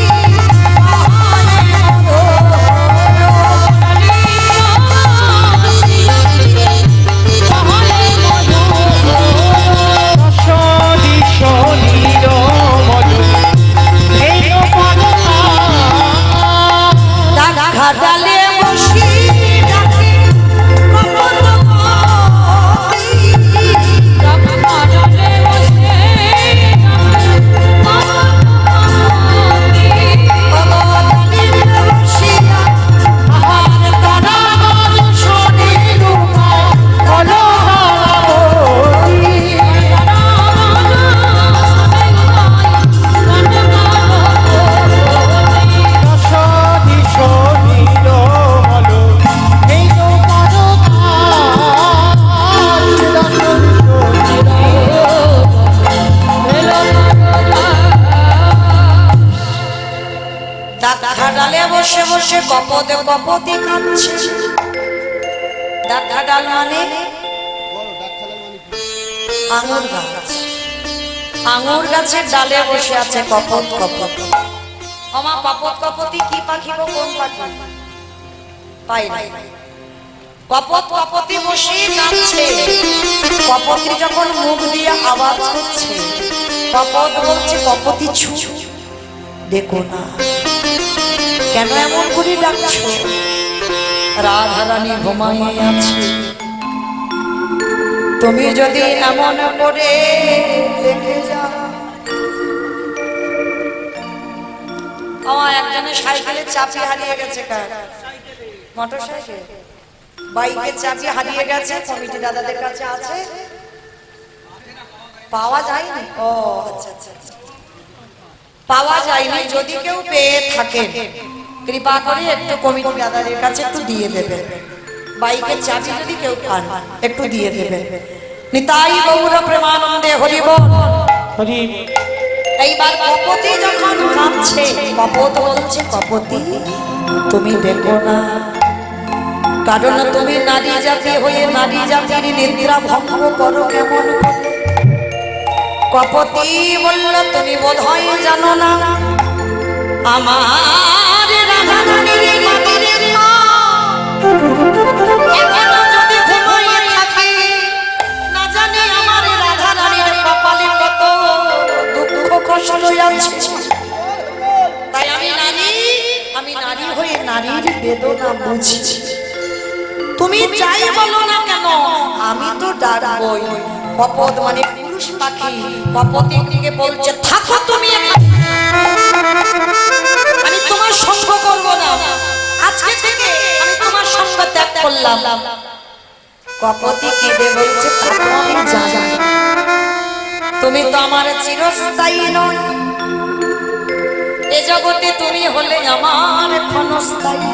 দিশ নীরমল এই ডাকা ডালে বসি ডাকে কমল বসিয়া আহার তারা শনির দিশ নীরমল এই ডাকা ডালে বসে বসে কপদে কপতি কাঁদছে। ডাকা ডাল মানে আঙুর গাছ, আঙুর গাছের ডালে বসে আছে কপত কপত। আমা কপত কপতি কি পাখি গো, কোন পাখি পাই নাই। কপত কপতি বসে কাঁদছে। কপতি যখন মুখ দিয়ে আওয়াজ করছে, কপত বলছে কপতি ছু দেখো না কেন এমন করে ডাকছো? রাধারানী ঘুমাই আছে, তুমি যদি এমন করে দেখে যাও। আমার একজনের সাইকেলের চাবি হারিয়ে গেছে, কার মোটর সাইকেল বাইকের চাবি হারিয়ে গেছে, কমিটি দাদাদের কাছে আছে, পাওয়া যায়নি। ও আচ্ছা আচ্ছা, পাওয়া যায়নি। যদি কেউ পেয়ে থাকে কৃপা করে একটু কমিটি দাদাদের কাছে একটু দিয়ে দেবেন। বাইকের চাবি যদি কেউ পান একটু দিয়ে দেবেন। নিতাই গৌর প্রেমানন্দে হরি বল। এইবার কপতি যখন কাঁদছে, কপত বলছে কপতি তুমি দেখো না, কারণ তুমি নারী জাতি হয়ে নারী জাতির নিদ্রা ভঙ্গ করো কেমন করে। কপতি বলল তুমি বোধহয় জানো না, আমার রাধারানীর মাটির মা এখনো যদি ঘুমাইয়ে থাকে নারীর বেদনা বুঝি। তুমি যাই বলো না কেন আমি তো ডাকবই। কপত মানে পুরুষ পাখি, কপতিকে বলছে থাকো তুমি এখানে, আমি তোমার সঙ্গ করব না, আজকে থেকে আমি তোমার সঙ্গ ত্যাগ করলাম। কপতি কেঁদে বলছে থাকো আমি জানি, তুমি তো আমার চিরস্থায়ী নয়, এ জগতে তুমি হলে আমার ক্ষণস্থায়ী।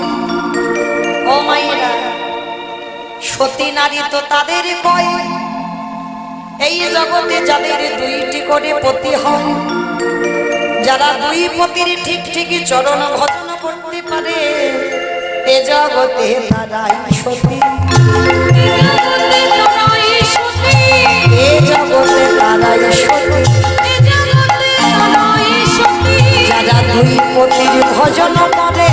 ও মাইরা, সতী নারী তো তাদের কয়, এই জগতে যাদের দুইটি করে পতি হয়, যারা দুই পতির ঠিক ঠিকই চরণ ভজন করতে পারে, এ জগতে তারাই সতী, এ জগতে তারাই সতী, যারা দুই পতির ভজন করে।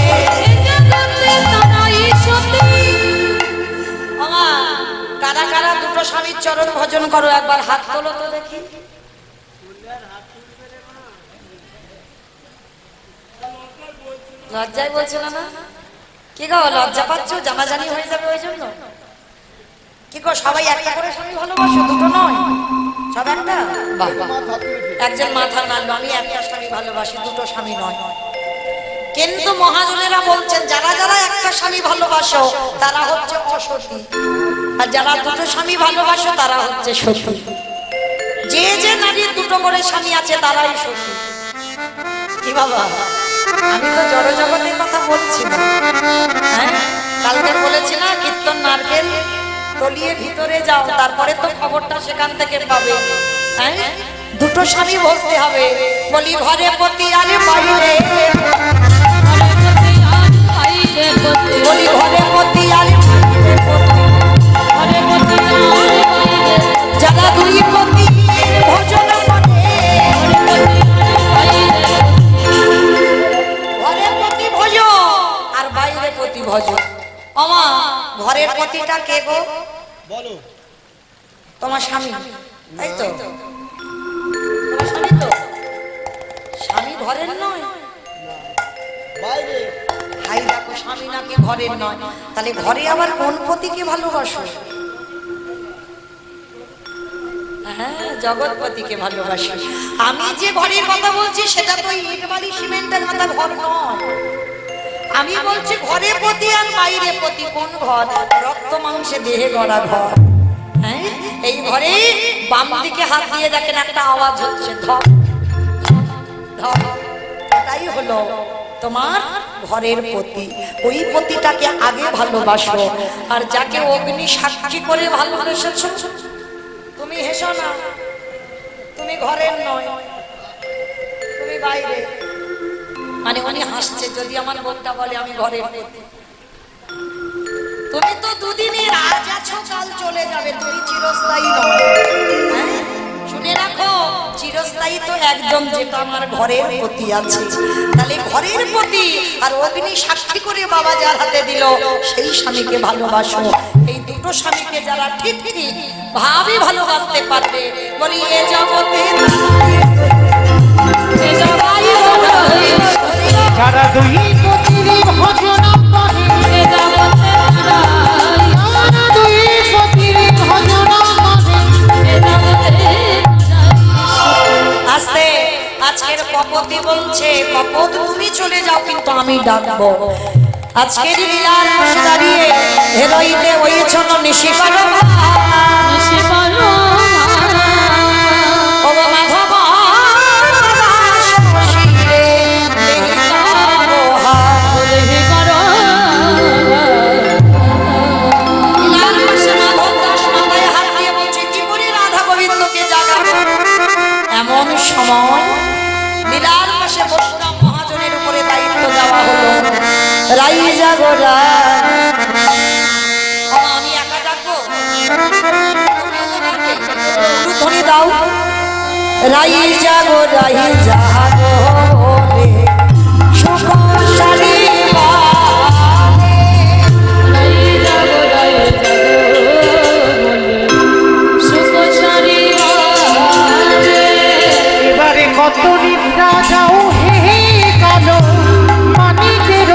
কারা কারা দুটো স্বামীর চরণ ভজন করো একবার হাত তোলো তো দেখি। লজ্জায় বলছো না? কি গো লজ্জা পাচ্ছ? জানাজানি হয়ে যাবে ওই জন্য? কি গো সবাই একটা করে স্বামী ভালোবাসো, দুটো নয়, সব একটা? বাবা একজন মাথা নাড়লো, আমি একটা স্বামী ভালোবাসি, দুটো স্বামী নয়। কিন্তু মহাজনেরা বলছেন যারা যারা একটা স্বামী ভালোবাসো তারা হচ্ছে অসতী, আর যারা দুটো স্বামী ভালোবাসো তারা হচ্ছে সতী। যে যে নারীর দুটো করে স্বামী আছে তারাই সতী। কি বাবা, আমি তো জড় জগতের কথা বলছি না। হ্যাঁ, কালকে বলেছি না কীর্তন নারকেল তলিয়ে ভিতরে যাও, তারপরে তো খবরটা সেখান থেকে পাবে। হ্যাঁ, দুটো স্বামী বসতে হবে। বলি ঘরে পতি আরে বাইরে, বলি ঘরে পতি আরে যারা দুই পতি ভোজন করে, ঘরে পতি ভোজ আর বাইরে পতি ভোজ। আমা ঘরের পতিটা কে গো? বলো। তোমার স্বামী, তাই তো? তোমার স্বামী তো? স্বামী ঘরের নয়, বাইরে। হাই দেখো, স্বামী নাকি ঘরের নয়, তাহলে ঘরে আবার কোন পতিকে ভালোবাসো? হ্যাঁ, জগৎপতিকে ভালোবাসি। আমি যে ঘরের কথা বলছি সেটা তো ইট বালি সিমেন্টের মাথা ঘর নয়। আমি বলছি ঘরে পতি আর বাইরে পতি। কোন ঘর? রক্ত মাংসে দেহে গড়া ঘর। হ্যাঁ, এই ঘরে বাম দিকে হাত দিয়ে দেখেন একটা আওয়াজ হচ্ছে, ধপ ধপ। এটাই হলো তোমার ঘরের পতি। ওই পতিটাকে আগে ভালোবাসো, আর যাকে অগ্নি সাক্ষী করে ভালোবেসেছো, তুমি হেসো না, তুমি ঘরের নয়, তুমি বাইরে। মানে উনি হাসছে যদি আমার বোনটা বলে আমি ঘরের পতি। তুমি তো দুদিনের, আজ আছো কাল চলে যাবে, তুমি চিরস্থায়ী নয়। হ্যাঁ, শুনে রাখো, চিরস্থায়ী তো একদম যেটা আমার ঘরের পতি আছে। তাহলে ঘরের পতি আর অগ্নি সাক্ষী করে বাবা যার হাতে দিল সেই স্বামীকে ভালোবাসো। এই দুটো স্বামীকে যারা ঠিক ঠিক ভাবে ভালোবাসতে পারবে, বলি এ জগতে যারা দুই পতির ভজন করে, যারা দুই পতির ভজন করে। আস্তে আজকের কপতি বলছে, কপত তুমি চলে যাও কিন্তু আমি ডাকবো। আজকের লীলার পাশে দাঁড়িয়ে হেরোইতে ওই ছোট নিশি করো সময় লীলার পাশে বসলাম, মহাজনের উপরে দায়িত্ব দেওয়া হলো। রাই জাগরা আমি একা ডাকবো, ধ্বনি দাও। রাই জাগো রাই জাগো রে সুখসারি কত নিদ্রা যাও হে কালো মানিকের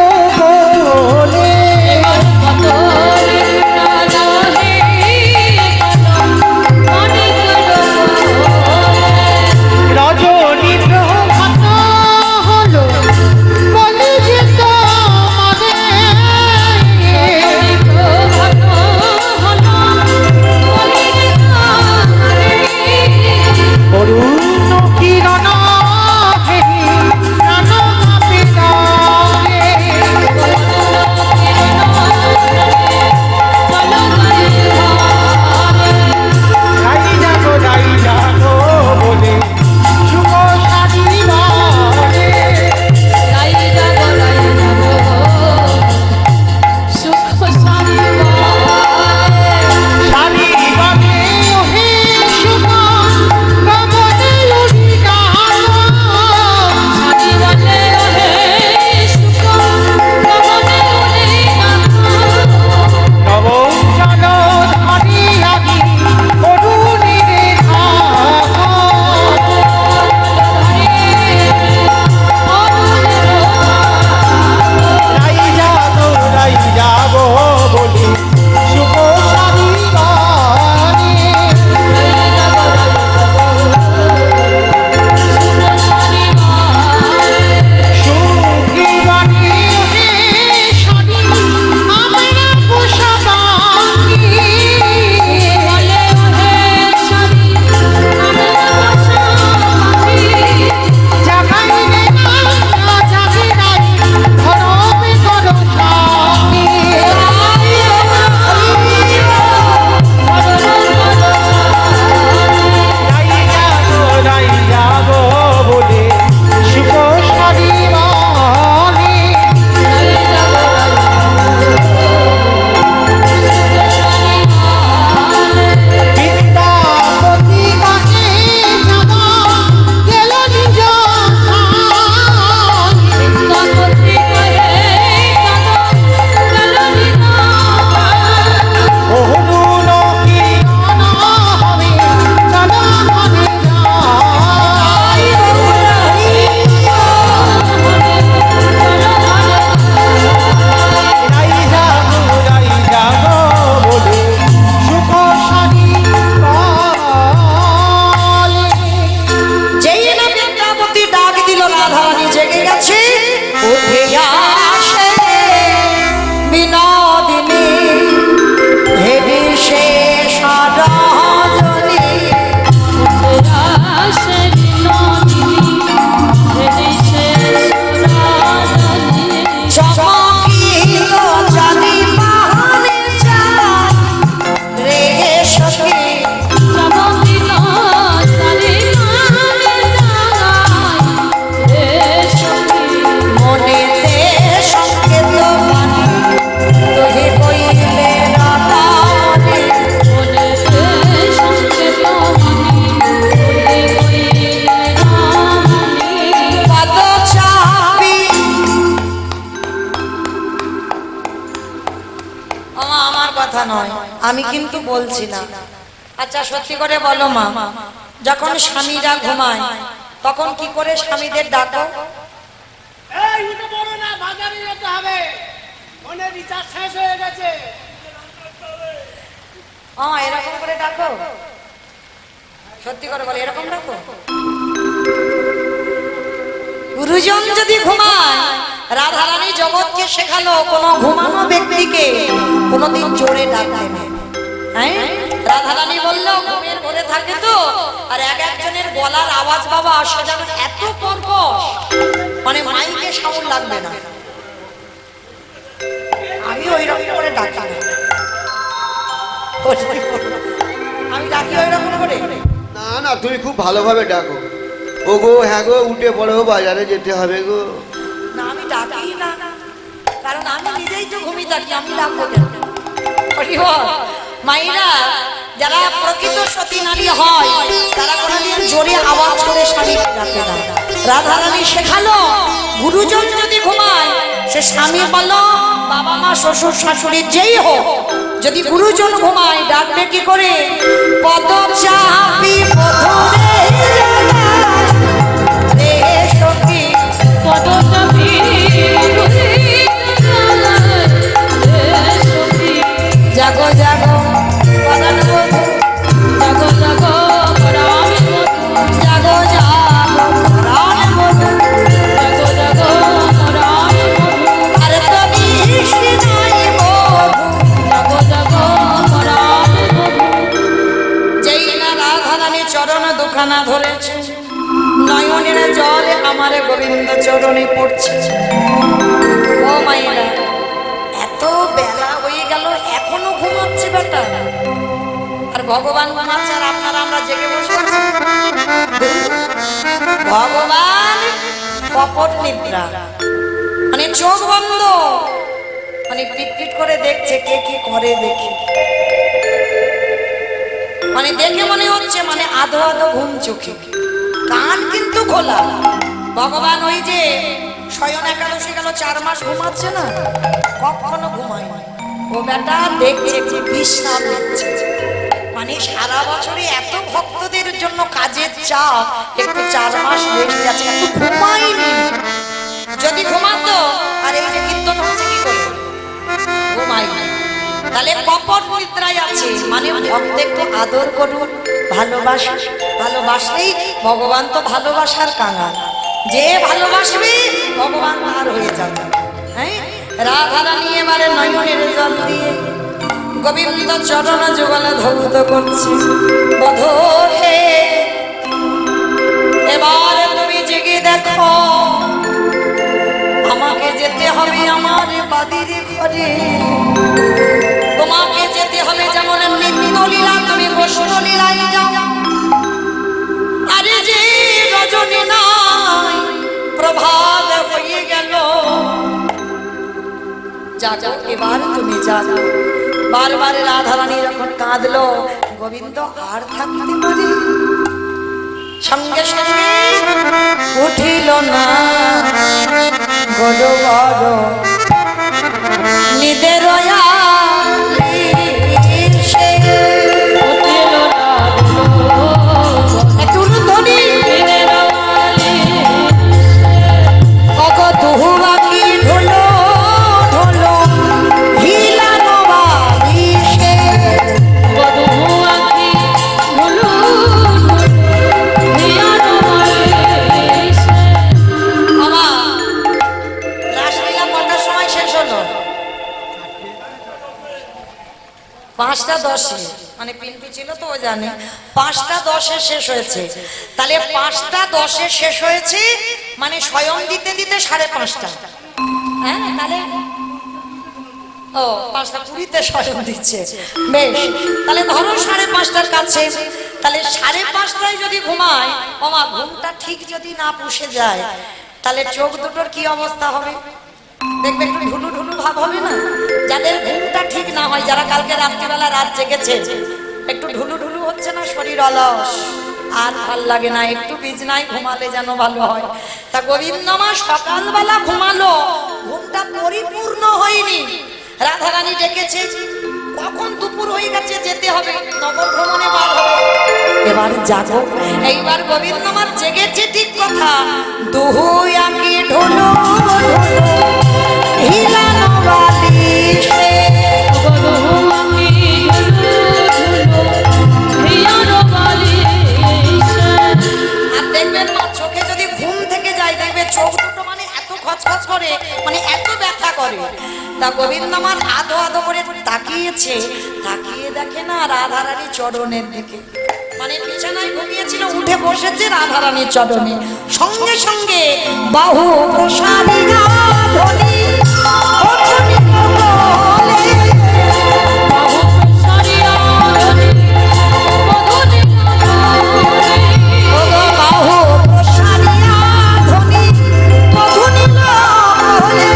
আমার কথা নয়, আমি কিন্তু বলছি না। আচ্ছা সত্যি করে বলো মা, যখন স্বামীরা ঘুমায় তখন কি করে স্বামীদের ডাকো? এই উঠে পড়ো না, বাজারে যেতে হবে, ফোনে রিচার্জ শেষ হয়ে গেছে। এরকম করে ডাকো? সত্যি করে বলো, এরকম ডাকো? গুরুজন যদি ঘুমায়, রাধারানী জগৎকে শেখালো কোনো ঘুমানো ব্যক্তিকে কোনোদিন জোরে ডাকবে না। হ্যাঁ, রাধারানী বললো ঘুমের ঘরে থাকে তো, আর এক একজনের গলার আওয়াজ বাবা আসে যেন এত কর্কশ, মানে মাইকে সাউন্ড লাগবে না। আমি ওই রকম করে ডাকি না, আমি ডাকি ওই রকম করে না না, তুমি খুব ভালোভাবে ডাকো। ও গো, হ্যাঁ গো, উঠে পড়ো, বাজারে যেতে হবে গো। না, আমি ডাকি না, কারণ আমি নিজেই তো ঘুমিয়ে থাকি, আমি ডাকবো কেন? মাইরা যারা প্রকৃত সতী নারী হয় তারা কোনোদিন জোরে আওয়াজ করে স্বামীকে ডাকে না। রাধারানী শেখালো গুরুজন যদি ঘুমায়, সে স্বামী বলো বাবা মা শ্বশুর শাশুড়ি যেই হোক, যদি গুরুজন ঘুমায় ডাকবে কি করে? পদ চাপি মধুরে রে সখী, পদচাপী জাগো জাগো পদন বধূ, জাগো জাগো পরাণে বধূ, জাগো জাগো প্রাণ বধূ, জাগো জাগো পরাণে বধূ, আরে তুমি সিনাই বধূ। জাগো জাগো পরাণে বধূ। যেই না রাধারানী চরণ দুখানা ধরেছে, নয়নের জল আমারে গোবিন্দ চরণে পড়ছে। ও মাইরা, এত বেলা হয়ে গেল এখনো ঘুমাচ্ছে বেটা, আর ভগবান ঘুমাচ্ছে আর আপনারা আমরা জেগে বসে আছি। ভগবান কপট নিদ্রা, মানে চোখ বন্ধ, মানে পিটপিট করে দেখছে কে কি করে দেখি, মানে দেখে মনে হচ্ছে মানে আধো আধো ঘুম চোখে, কান কিন্তু খোলা। ভগবান ওই যে শয়ন একাদশী গেল 4 মাস ঘুমাচ্ছে না, কখনো ঘুমায় না। ও বেটা দেখছে যে বিশ্রাম নিচ্ছে, মানে সারা বছরে এত ভক্তদের জন্য কাজের চাপ, একটু 4 মাস রেস্ট আছে, একটু ঘুমায়নি। যদি ঘুমাতো আর এই যে কীর্তন হচ্ছে কি করে? ঘুমায়নি, তাহলে কপট নিদ্রায় আছে, মানে ভক্ত একটু আদর করুন, ভালোবাসুন। ভালোবাসলেই ভগবান তো ভালোবাসার কাঙাল, যে ভালোবাসবে ভগবান আর হয়ে যাবে। হ্যাঁ, রাধারানী এবারে নয়নের জল দিয়ে গোবিন্দ চরণ যুগল ধৌত করছে। বধূ হে, এবার তুমি জেগে দেখো, আমাকে যেতে হবে আমার বাদির ঘরে, তোমাকে যেতে হবে যেমন নিত্য লীলা তুমি বৈষ্ণব লীলায় যাও। আরে যে রজনী নাই প্রভাত হয়ে গেল, যাও এবার তুমি যাও। বারবার রাধারানী যখন কাঁদলো, গোবিন্দ আর থাকতে পারে, সঙ্গে সঙ্গে উঠিল না গড় গড় নিদের পাঁচটা 10-এ, মানে পিন্টু ছিল তো ও জানে, 5টা 10-এ শেষ হয়েছে। তাহলে 5টা 10-এ শেষ হয়েছে, মানে স্বয়ং দিতে দিতে 5:30। হ্যাঁ, তাহলে ও 5টা 20-তে স্বয়ং দিচ্ছে। বেশ, তাহলে ধরো 5:30টার কাছে, তাহলে 5:30টায় যদি ঘুমায়, ওমা ঘুমটা ঠিক যদি না পুষে যায়, তাহলে চোখ দুটোর কি অবস্থা হবে? দেখবে একটু ঢুলু ঢুলু ভাব হবে না? যাদের ঘুমটা ঠিক না হয়, যারা কালকে রাত্রিবেলা রাত জেগেছে, একটু ঢুলু ঢুলু হচ্ছে না, শরীর অলস, আর ভাল লাগে না, একটু বিছনায় ঘুমালে যেন ভালো হয়। তা গোবিন্দ মা সকালবেলা ঘুমালো, ঘুমটা পরিপূর্ণ হয়নি। রাধারানী ডেকেছে, কখন দুপুর হয়ে গেছে, যেতে হবে, নগর ভ্রমণে বার হবে। এবার জাগো, এইবার গোবিন্দ আমার জেগেছে ঠিক কথা। দুহু আঁকি ঢোলো হিলানো বালিশে। আর দেখবেন মা, চোখে যদি ঘুম থেকে যায়, দেখবে চোখ দুটো মানে এত খচখচ করে, মানে এত ব্যথা করে। তা গোবিন্দ আমার আধো আধো করে তাকিয়েছে, তাকিয়ে দেখে না রাধারানী চরণের দিকে, মানে বিছানায় ঘুমিয়েছিল, উঠে বসেছে রাধারানীর চরণে। সঙ্গে সঙ্গে বাহু প্রসারিয়া ধ্বনি ওঠনি কমলে। ওগো বাহু প্রসারিয়া ধ্বনি ওঠনি কমলে।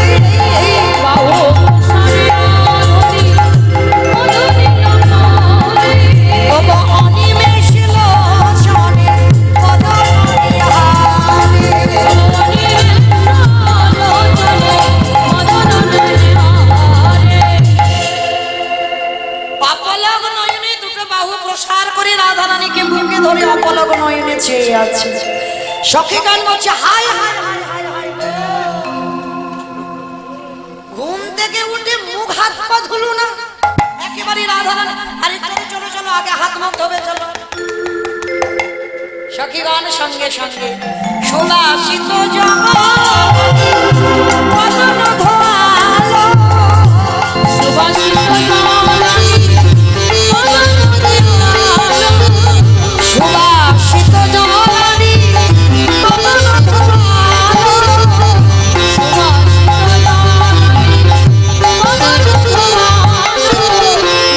ওগো অনিমেষ লোচনে পদমরিহারে। অপলক নয়নে দুটো বাহু প্রসার করে রাধারানীকে বুকে ধরে অপলক নয়নে চেয়ে আছে। সখী গান বলছে, হায় হায় হায় হায় হায় গো। ঘুম থেকে উঠে মুখ হাত পা ধুলো না, একেবারে রাধারানী, আরে চলো চলো চলো, আগে হাত মুখ ধোবে চলো। সখী গান সঙ্গে সঙ্গে সুবাসিত জগৎ ধোয়ালো। সুবাসিত জলানি বদন ধোয়ালো।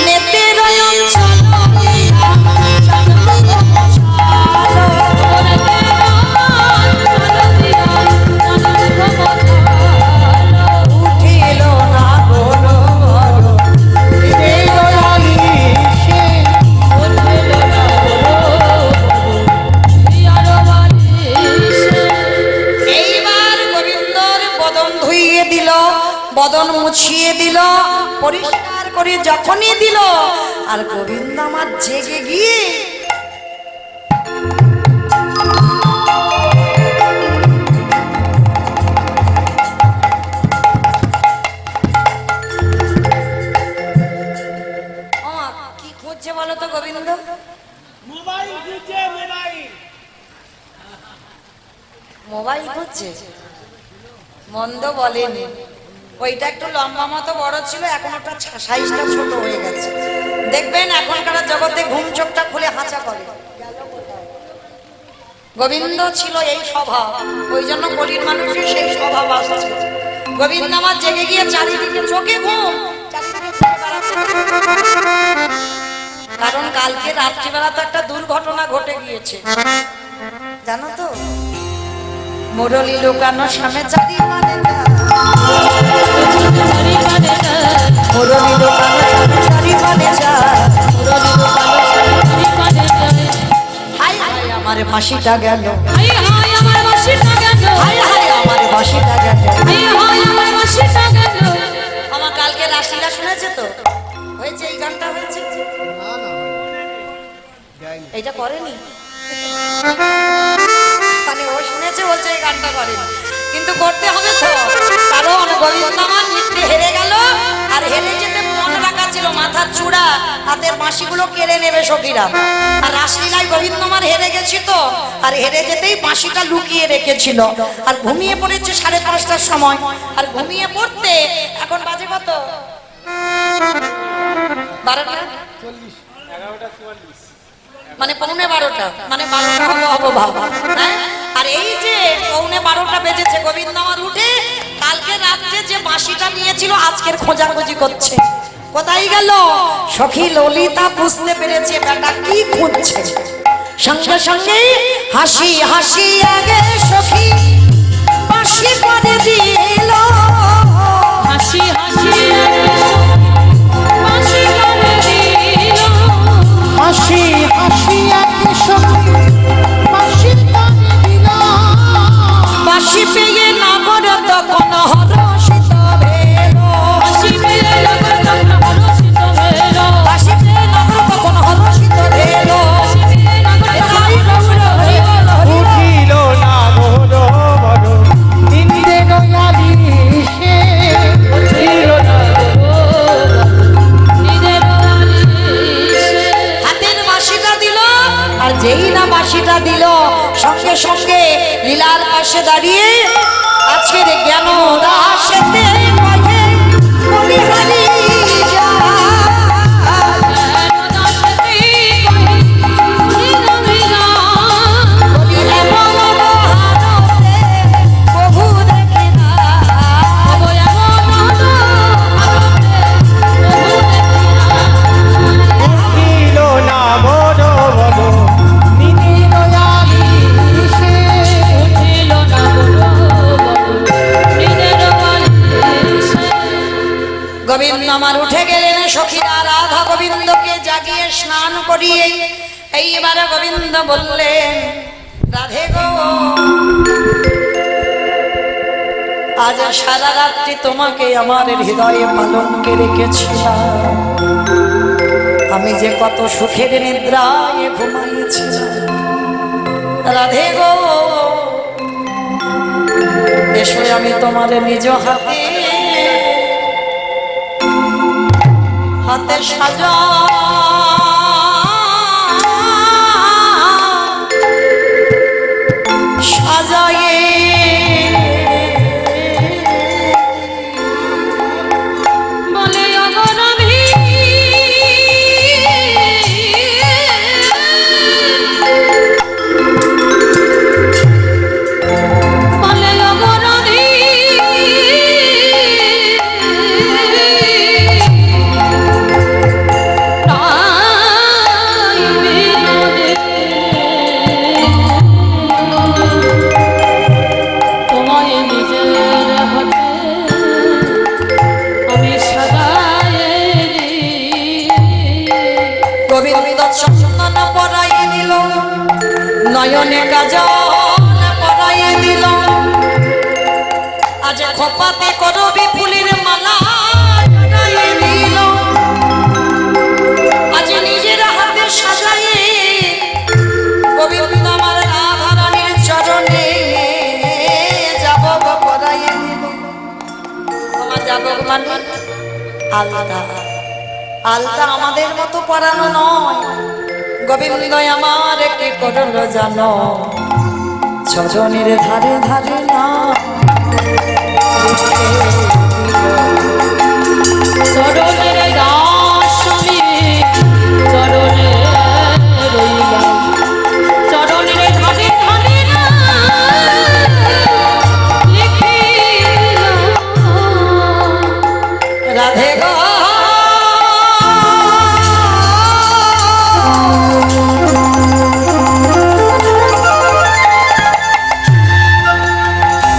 নেতে রয়ন চলনিয়া চন্দ্র ঘোষালো। উঠিল না বলো বলো হৃদয় বালিশে। এইবার গোবিন্দর বদন ধুইয়ে দিল, বদন মুছিয়ে দিল, পরিষ্কার করে যখনই দিল, আর গোবিন্দ আমার জেগে গিয়ে কি খুঁজছে বলো তো গোবিন্দ? মোবাইল দিচ্ছে, মোবাইল। মোবাইল খুঁজছে? মন্দ বলেনি, ওইটা একটু লম্বা মতো বড় ছিল, এখন ওটা সাইজটা ছোট হয়ে গেছে। দেখবেন এখনকার জগতে ঘুম চোখটা খুলে হাঁচা করে। গোবিন্দ ছিল এই স্বভাব, ওই জন্য গরিব মানুষের সেই স্বভাব আসছে। গোবিন্দ আমার জেগে গিয়ে চারিদিকে চোখে ঘুম, চারিদিকে ঘুরে বেড়াচ্ছে। কারণ কালকে রাত্রিবেলা তো একটা দুর্ঘটনা ঘটে গিয়েছে, জানো তো? মুরলি লুকানো সামনে চারি মানে না, মুরলি লুকানো সামনে চারি মানে যা। হাই হাই আমার ফাঁসিটা গেল, হাই হাই আমার ফাঁসিটা গেল। আমার কালকে রাশিটা শুনেছে তো? হয়েছে, এই গানটা হয়েছে, এইটা করেনি, মানে ও শুনেছে বলছে এই গানটা করেনি, কিন্তু করতে হবে তো, কারণ গোবিন্দ আমার নৃত্যে হেরে গেল। আর হেরে যেতে মন রাখা ছিল, মাথার চূড়া হাতের বাঁশিগুলো কেড়ে নেবে সখীরা। আর রাসলীলায় গোবিন্দ আমার হেরে গেছি তো, আর হেরে যেতেই বাঁশিটা লুকিয়ে রেখেছিল। আর ঘুমিয়ে পড়েছে 5:30টার সময়, আর ঘুমিয়ে পড়তে এখন বাজে কত? 12টা, মানে 11:45, মানে 12টা হবো ভাবা, হ্যাঁ? আর এই যে 11:45 বেজেছে, গোবিন্দ আমার উঠে কালকে রাত্রে যে বাঁশিটা নিয়েছিল আজকের খোঁজাখুঁজি করছে। কোথায় গেল? সখী ললিতা বুঝতে পেরেছে বেটা কি খুঁজছে, সঙ্গে সঙ্গে হাসি হাসি আগে সখী বাঁশি করে দিল। হাসি হাসি হাসি করে দিল, হাসি হাসি একে সখী বাঁশি টানে দিল। বাঁশি পেয়ে নগর তখন হরষিত ভেল, হাসি পেয়ে নগর তখন হরষিত ভেল। দাঁড়িয়ে আজকের জ্ঞান রাশেতে কহে বলিহারি যা বলি এমন ভারতে বহু দেখি না ছিল না বড় বড় নিধি দয়ালি সে গোবিন্দ আমার উঠে গেলেন সখীরা রাধা গোবিন্দকে জাগিয়ে স্নান করিয়ে এইবার গোবিন্দ বললেন রাধে গো আজ সারা রাত্রি তোমাকে আমার হৃদয়ে পালনকে রেখেছিলাম আমি যে কত সুখের নিদ্রায় ঘুমাইয়েছিলাম রাধে গো এসো আমি তোমার নিজ হাতে হাতে সাজা সাজায়ে বলে অগরবি বলে অগরবি তোমায় নিজের হাতে আমি সাজায়ে গোবিন্দ চন্দন পরাইয়ে দিল নয়নে কাজল পরাইয়ে দিল আজ খোপাতে করবি ফুলের মালা পরাইয়ে দিল আজ নিজের হাতে সাজায়ে গোবিন্দ আমার রাধা রানীর চরণে যাব পরাইয়ে দিল আমার যাব মানে আলাদা আলতা আমাদের মতো পরানো নয় গোবিন্দ আমার কি করল জানো চরণের ধারে ধারে না চরণের দাস আমি চরণে রইলাম চরণের ধারে ধারে না লিখিলাম রাধে গো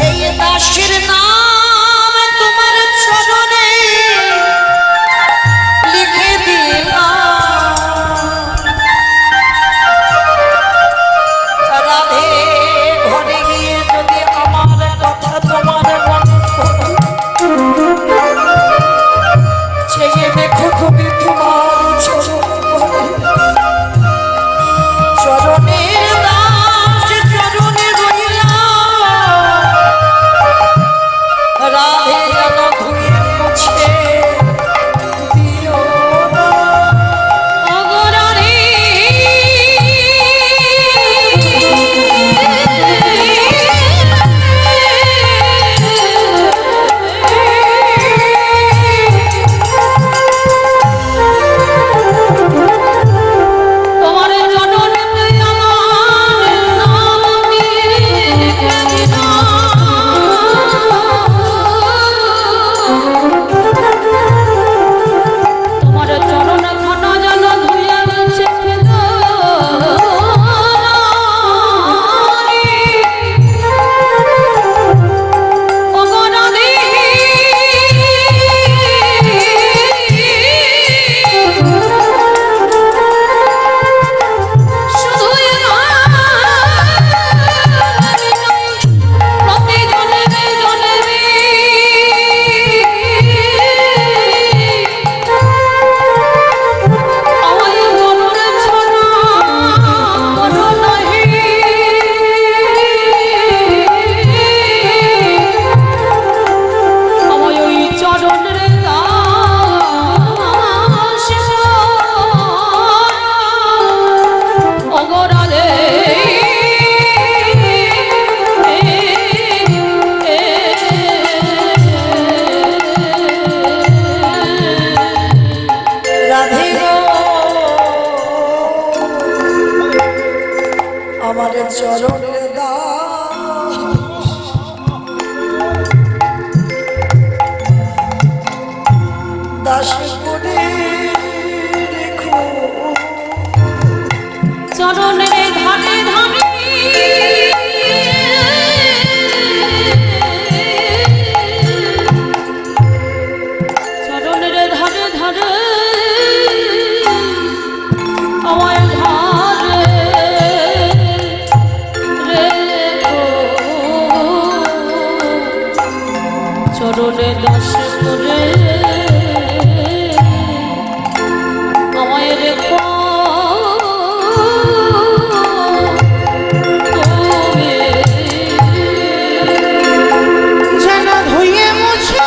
এই দাসের নাম তোমার চরণে লিখে দিলাম রাধে ঘরে গিয়ে যদি আমার কথা তোমার মনে পড়ে চেয়ে দেখো তুমি তোমার চরণের দাস চরণে রইলাম রাধে যেন ধুয়ে মুছে দিও না। অগরণী চরণের দাস দাস করে রেখো চরণের ধারে ধারে চরণের ধারে ধারে আমায় ধারে রেখো চরণে দাস করে আমায় রেখো যেন ধুয়ে মুছে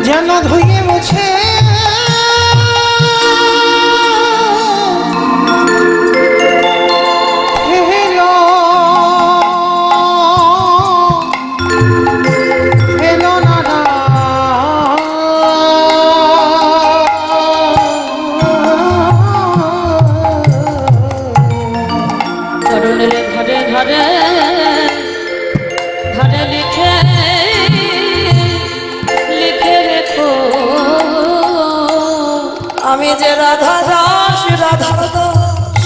যেন ধুয়ে মুছে হেলো হেলো নানা চরণের ধারে ধারে ধারে লিখে লিখে রেখো আমি যে রাধা দাস রাধা দাস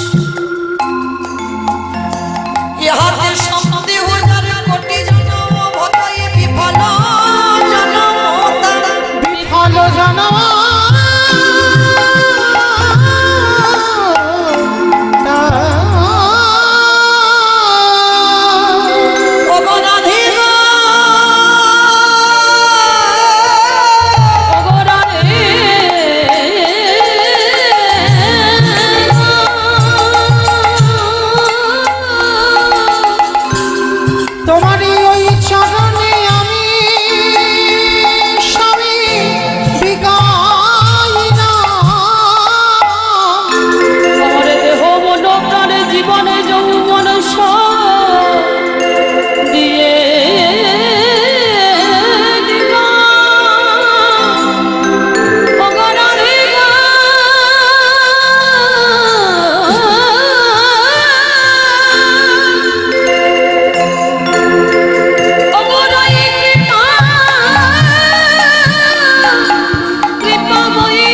ইহাতে সন্দেহ যার কোটি জনম ভতাই বিফল জনম তারা বিফল জনম অগণাধি অগরারে তোমারই ওই চরণে আমি স্বামী বিগাই না আমার দেহ মন প্রাণে জীবনে যৌবন সব দিয়ে দিলাম। অগরারে অগরাই কৃপাময়ী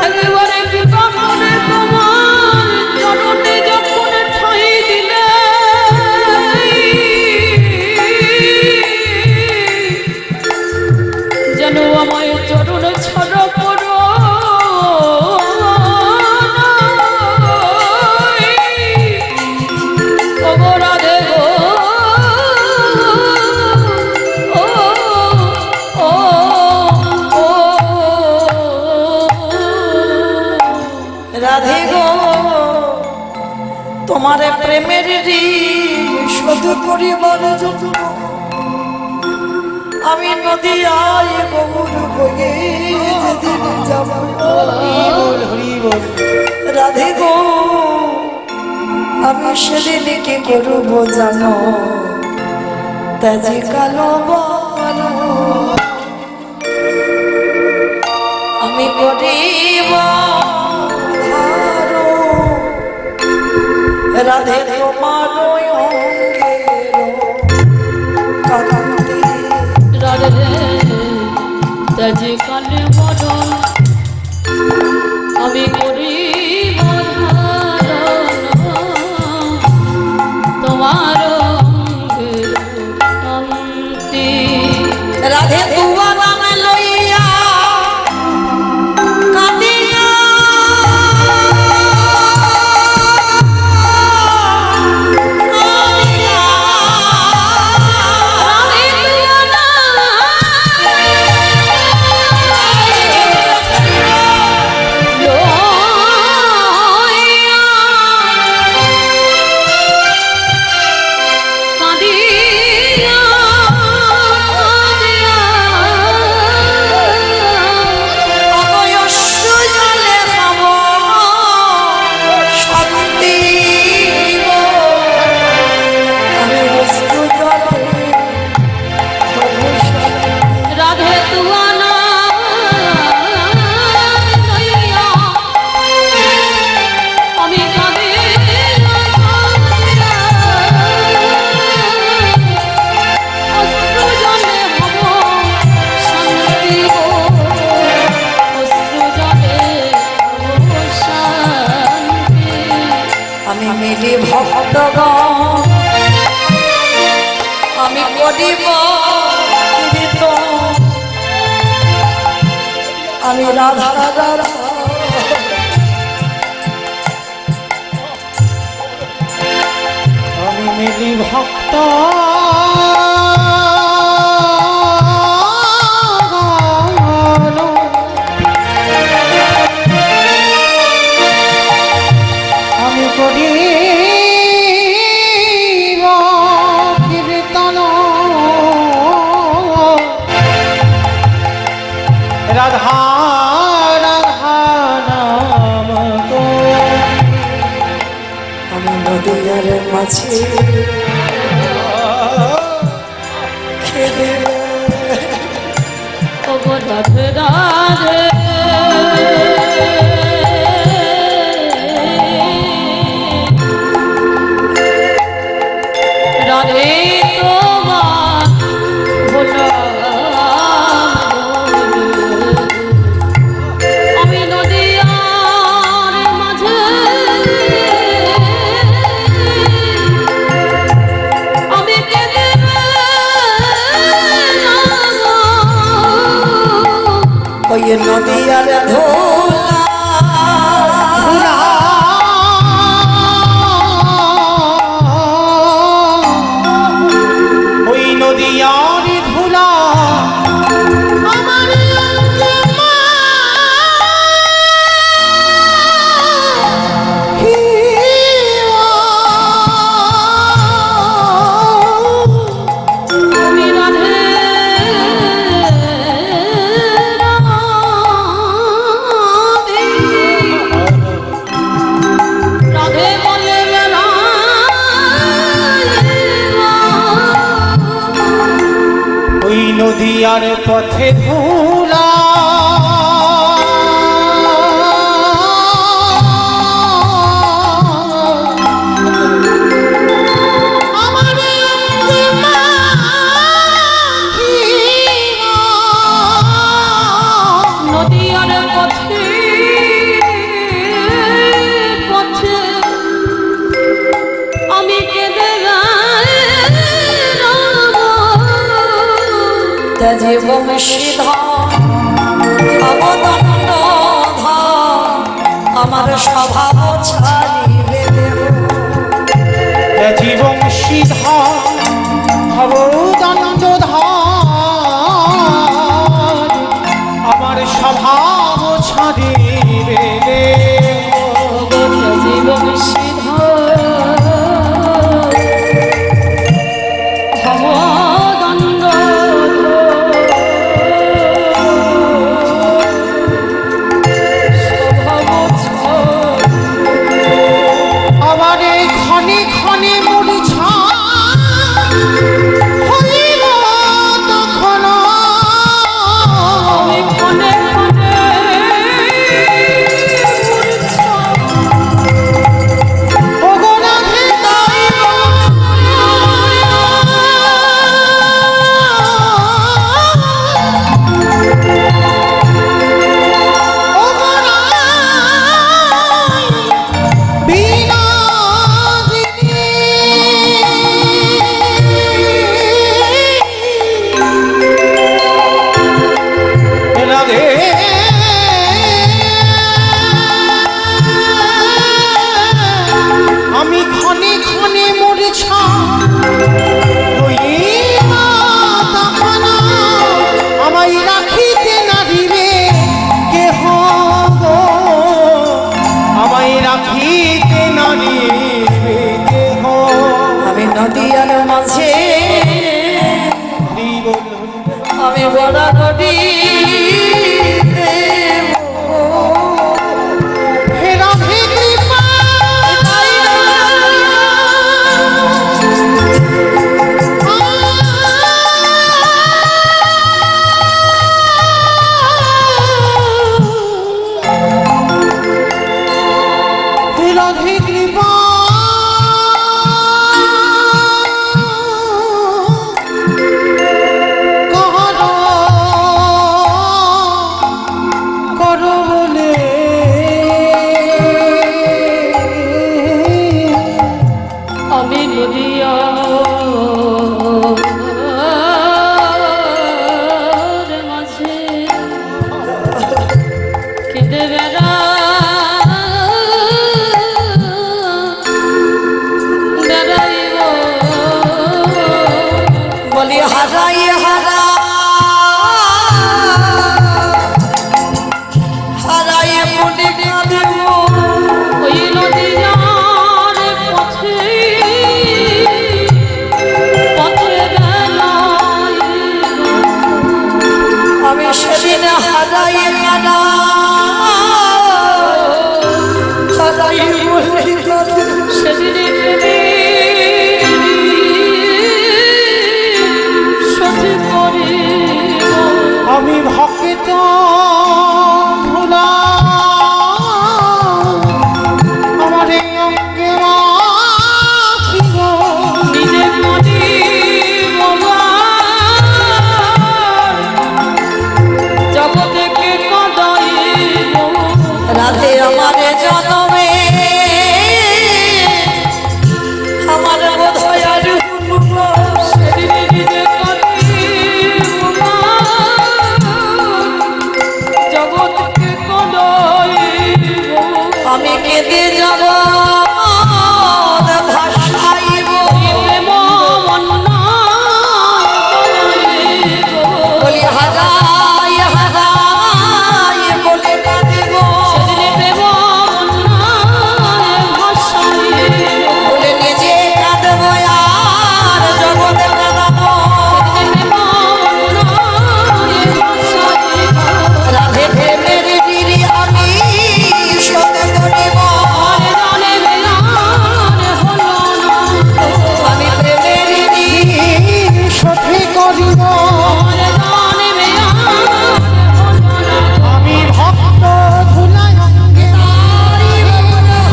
একেবারে কৃপা করে তোমার চরণে যখন ঠাঁই দিলে যেন আমায় চরণ ছাড়া করো অবরাধে গো ও ও ও রাধে গো তোমার প্রেমের ঋণ শোধ করিবার জন্য আমি নদিয়ায় গৌর হয়ে যেদিন যাব রাধে গো আমি সেদিন কি করব জানো তেজি কালো বল আমি করিব রাধে তোমার অঙ্গের কাকান্তি রাধে তেজে কালে মরণ আমি করি তোমার অঙ্গের কান্তি রাধে তুয়া নাম লইয়া কাঁদিয়া কাঁদিয়া আমি করিব কীর্তন, আমি রাধা রাধা আমি মিলি ভক্ত আমি করি কীর্তন রাধা রাধা নাম আমি নদীয়ার মাঝে খেলে ও গো রাধে রাধে রাধে তোমার ভোলাম আমি নদীয়ার মাঝে আমি কেঁদে ওই নদীয়ার ধোলা ওই নদীয়ার ধুলা আমার তুমি রাধে রাধে বলে ওই নদীয়ার পথে ধুলা নদীয়ার পথে পথে আমি কেঁদে ত্যাজে বংশীধর অবদণ্ড আমার স্বভাব ছাড়িবে দেব জীবন সিধা ভবদণ্ডধর আমার স্বভাব ছাড়িবে জীবন সিধর ভবদণ্ড আবার ক্ষণে ক্ষণে মূর্ছা হইব তখন আমি ক্ষণে ক্ষণে ওগো রাধে গাইব ওগো রাই বিনোদিনী রাধে আমি ক্ষণে ক্ষণে মূর্ছা হইবা তখন আমায় রাখিতে না দিবে কেহ গো, আমায় রাখিতে না দিবে কেহ আমি নদীয়ার মাঝে আমি বড় নদী হে রাধে কৃপা হে রাধে কৃপা কর হারাই হারাই মনে কাঁদব ওই নদীয়ার পথে পথে বেলায় আমি সেদিন হারাই হারাই মনে কাঁদব সেদিন সঠিক করি আমি ভক্ত ভোলা আমার এই অঙ্গে রাখিব নিজে মনি জগতেকে কদাইব রাধে আমার জনমে আমার বোধ হয় আর সেদিনে নিজে কাঁদিব জগৎকে কদাইব আমি কেঁদে যাব ভাসাইব প্রেম বলি হারাই হারাই বলে কাঁদিব সেদিনে প্রেম ভাসাইব বলে নিজে কাঁদব আর জগৎ কাঁদাব রাধে প্রেমের বিরি আমি শোধ করিব আমি প্রেমের বিরি সখী করিব আমি ভক্ত ভুলাই অঙ্গে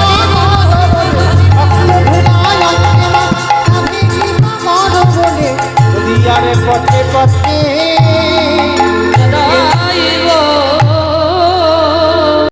ভক্ত ভুলাই অঙ্গে আমি কি পাগল বলে নদিয়ার পথে পথে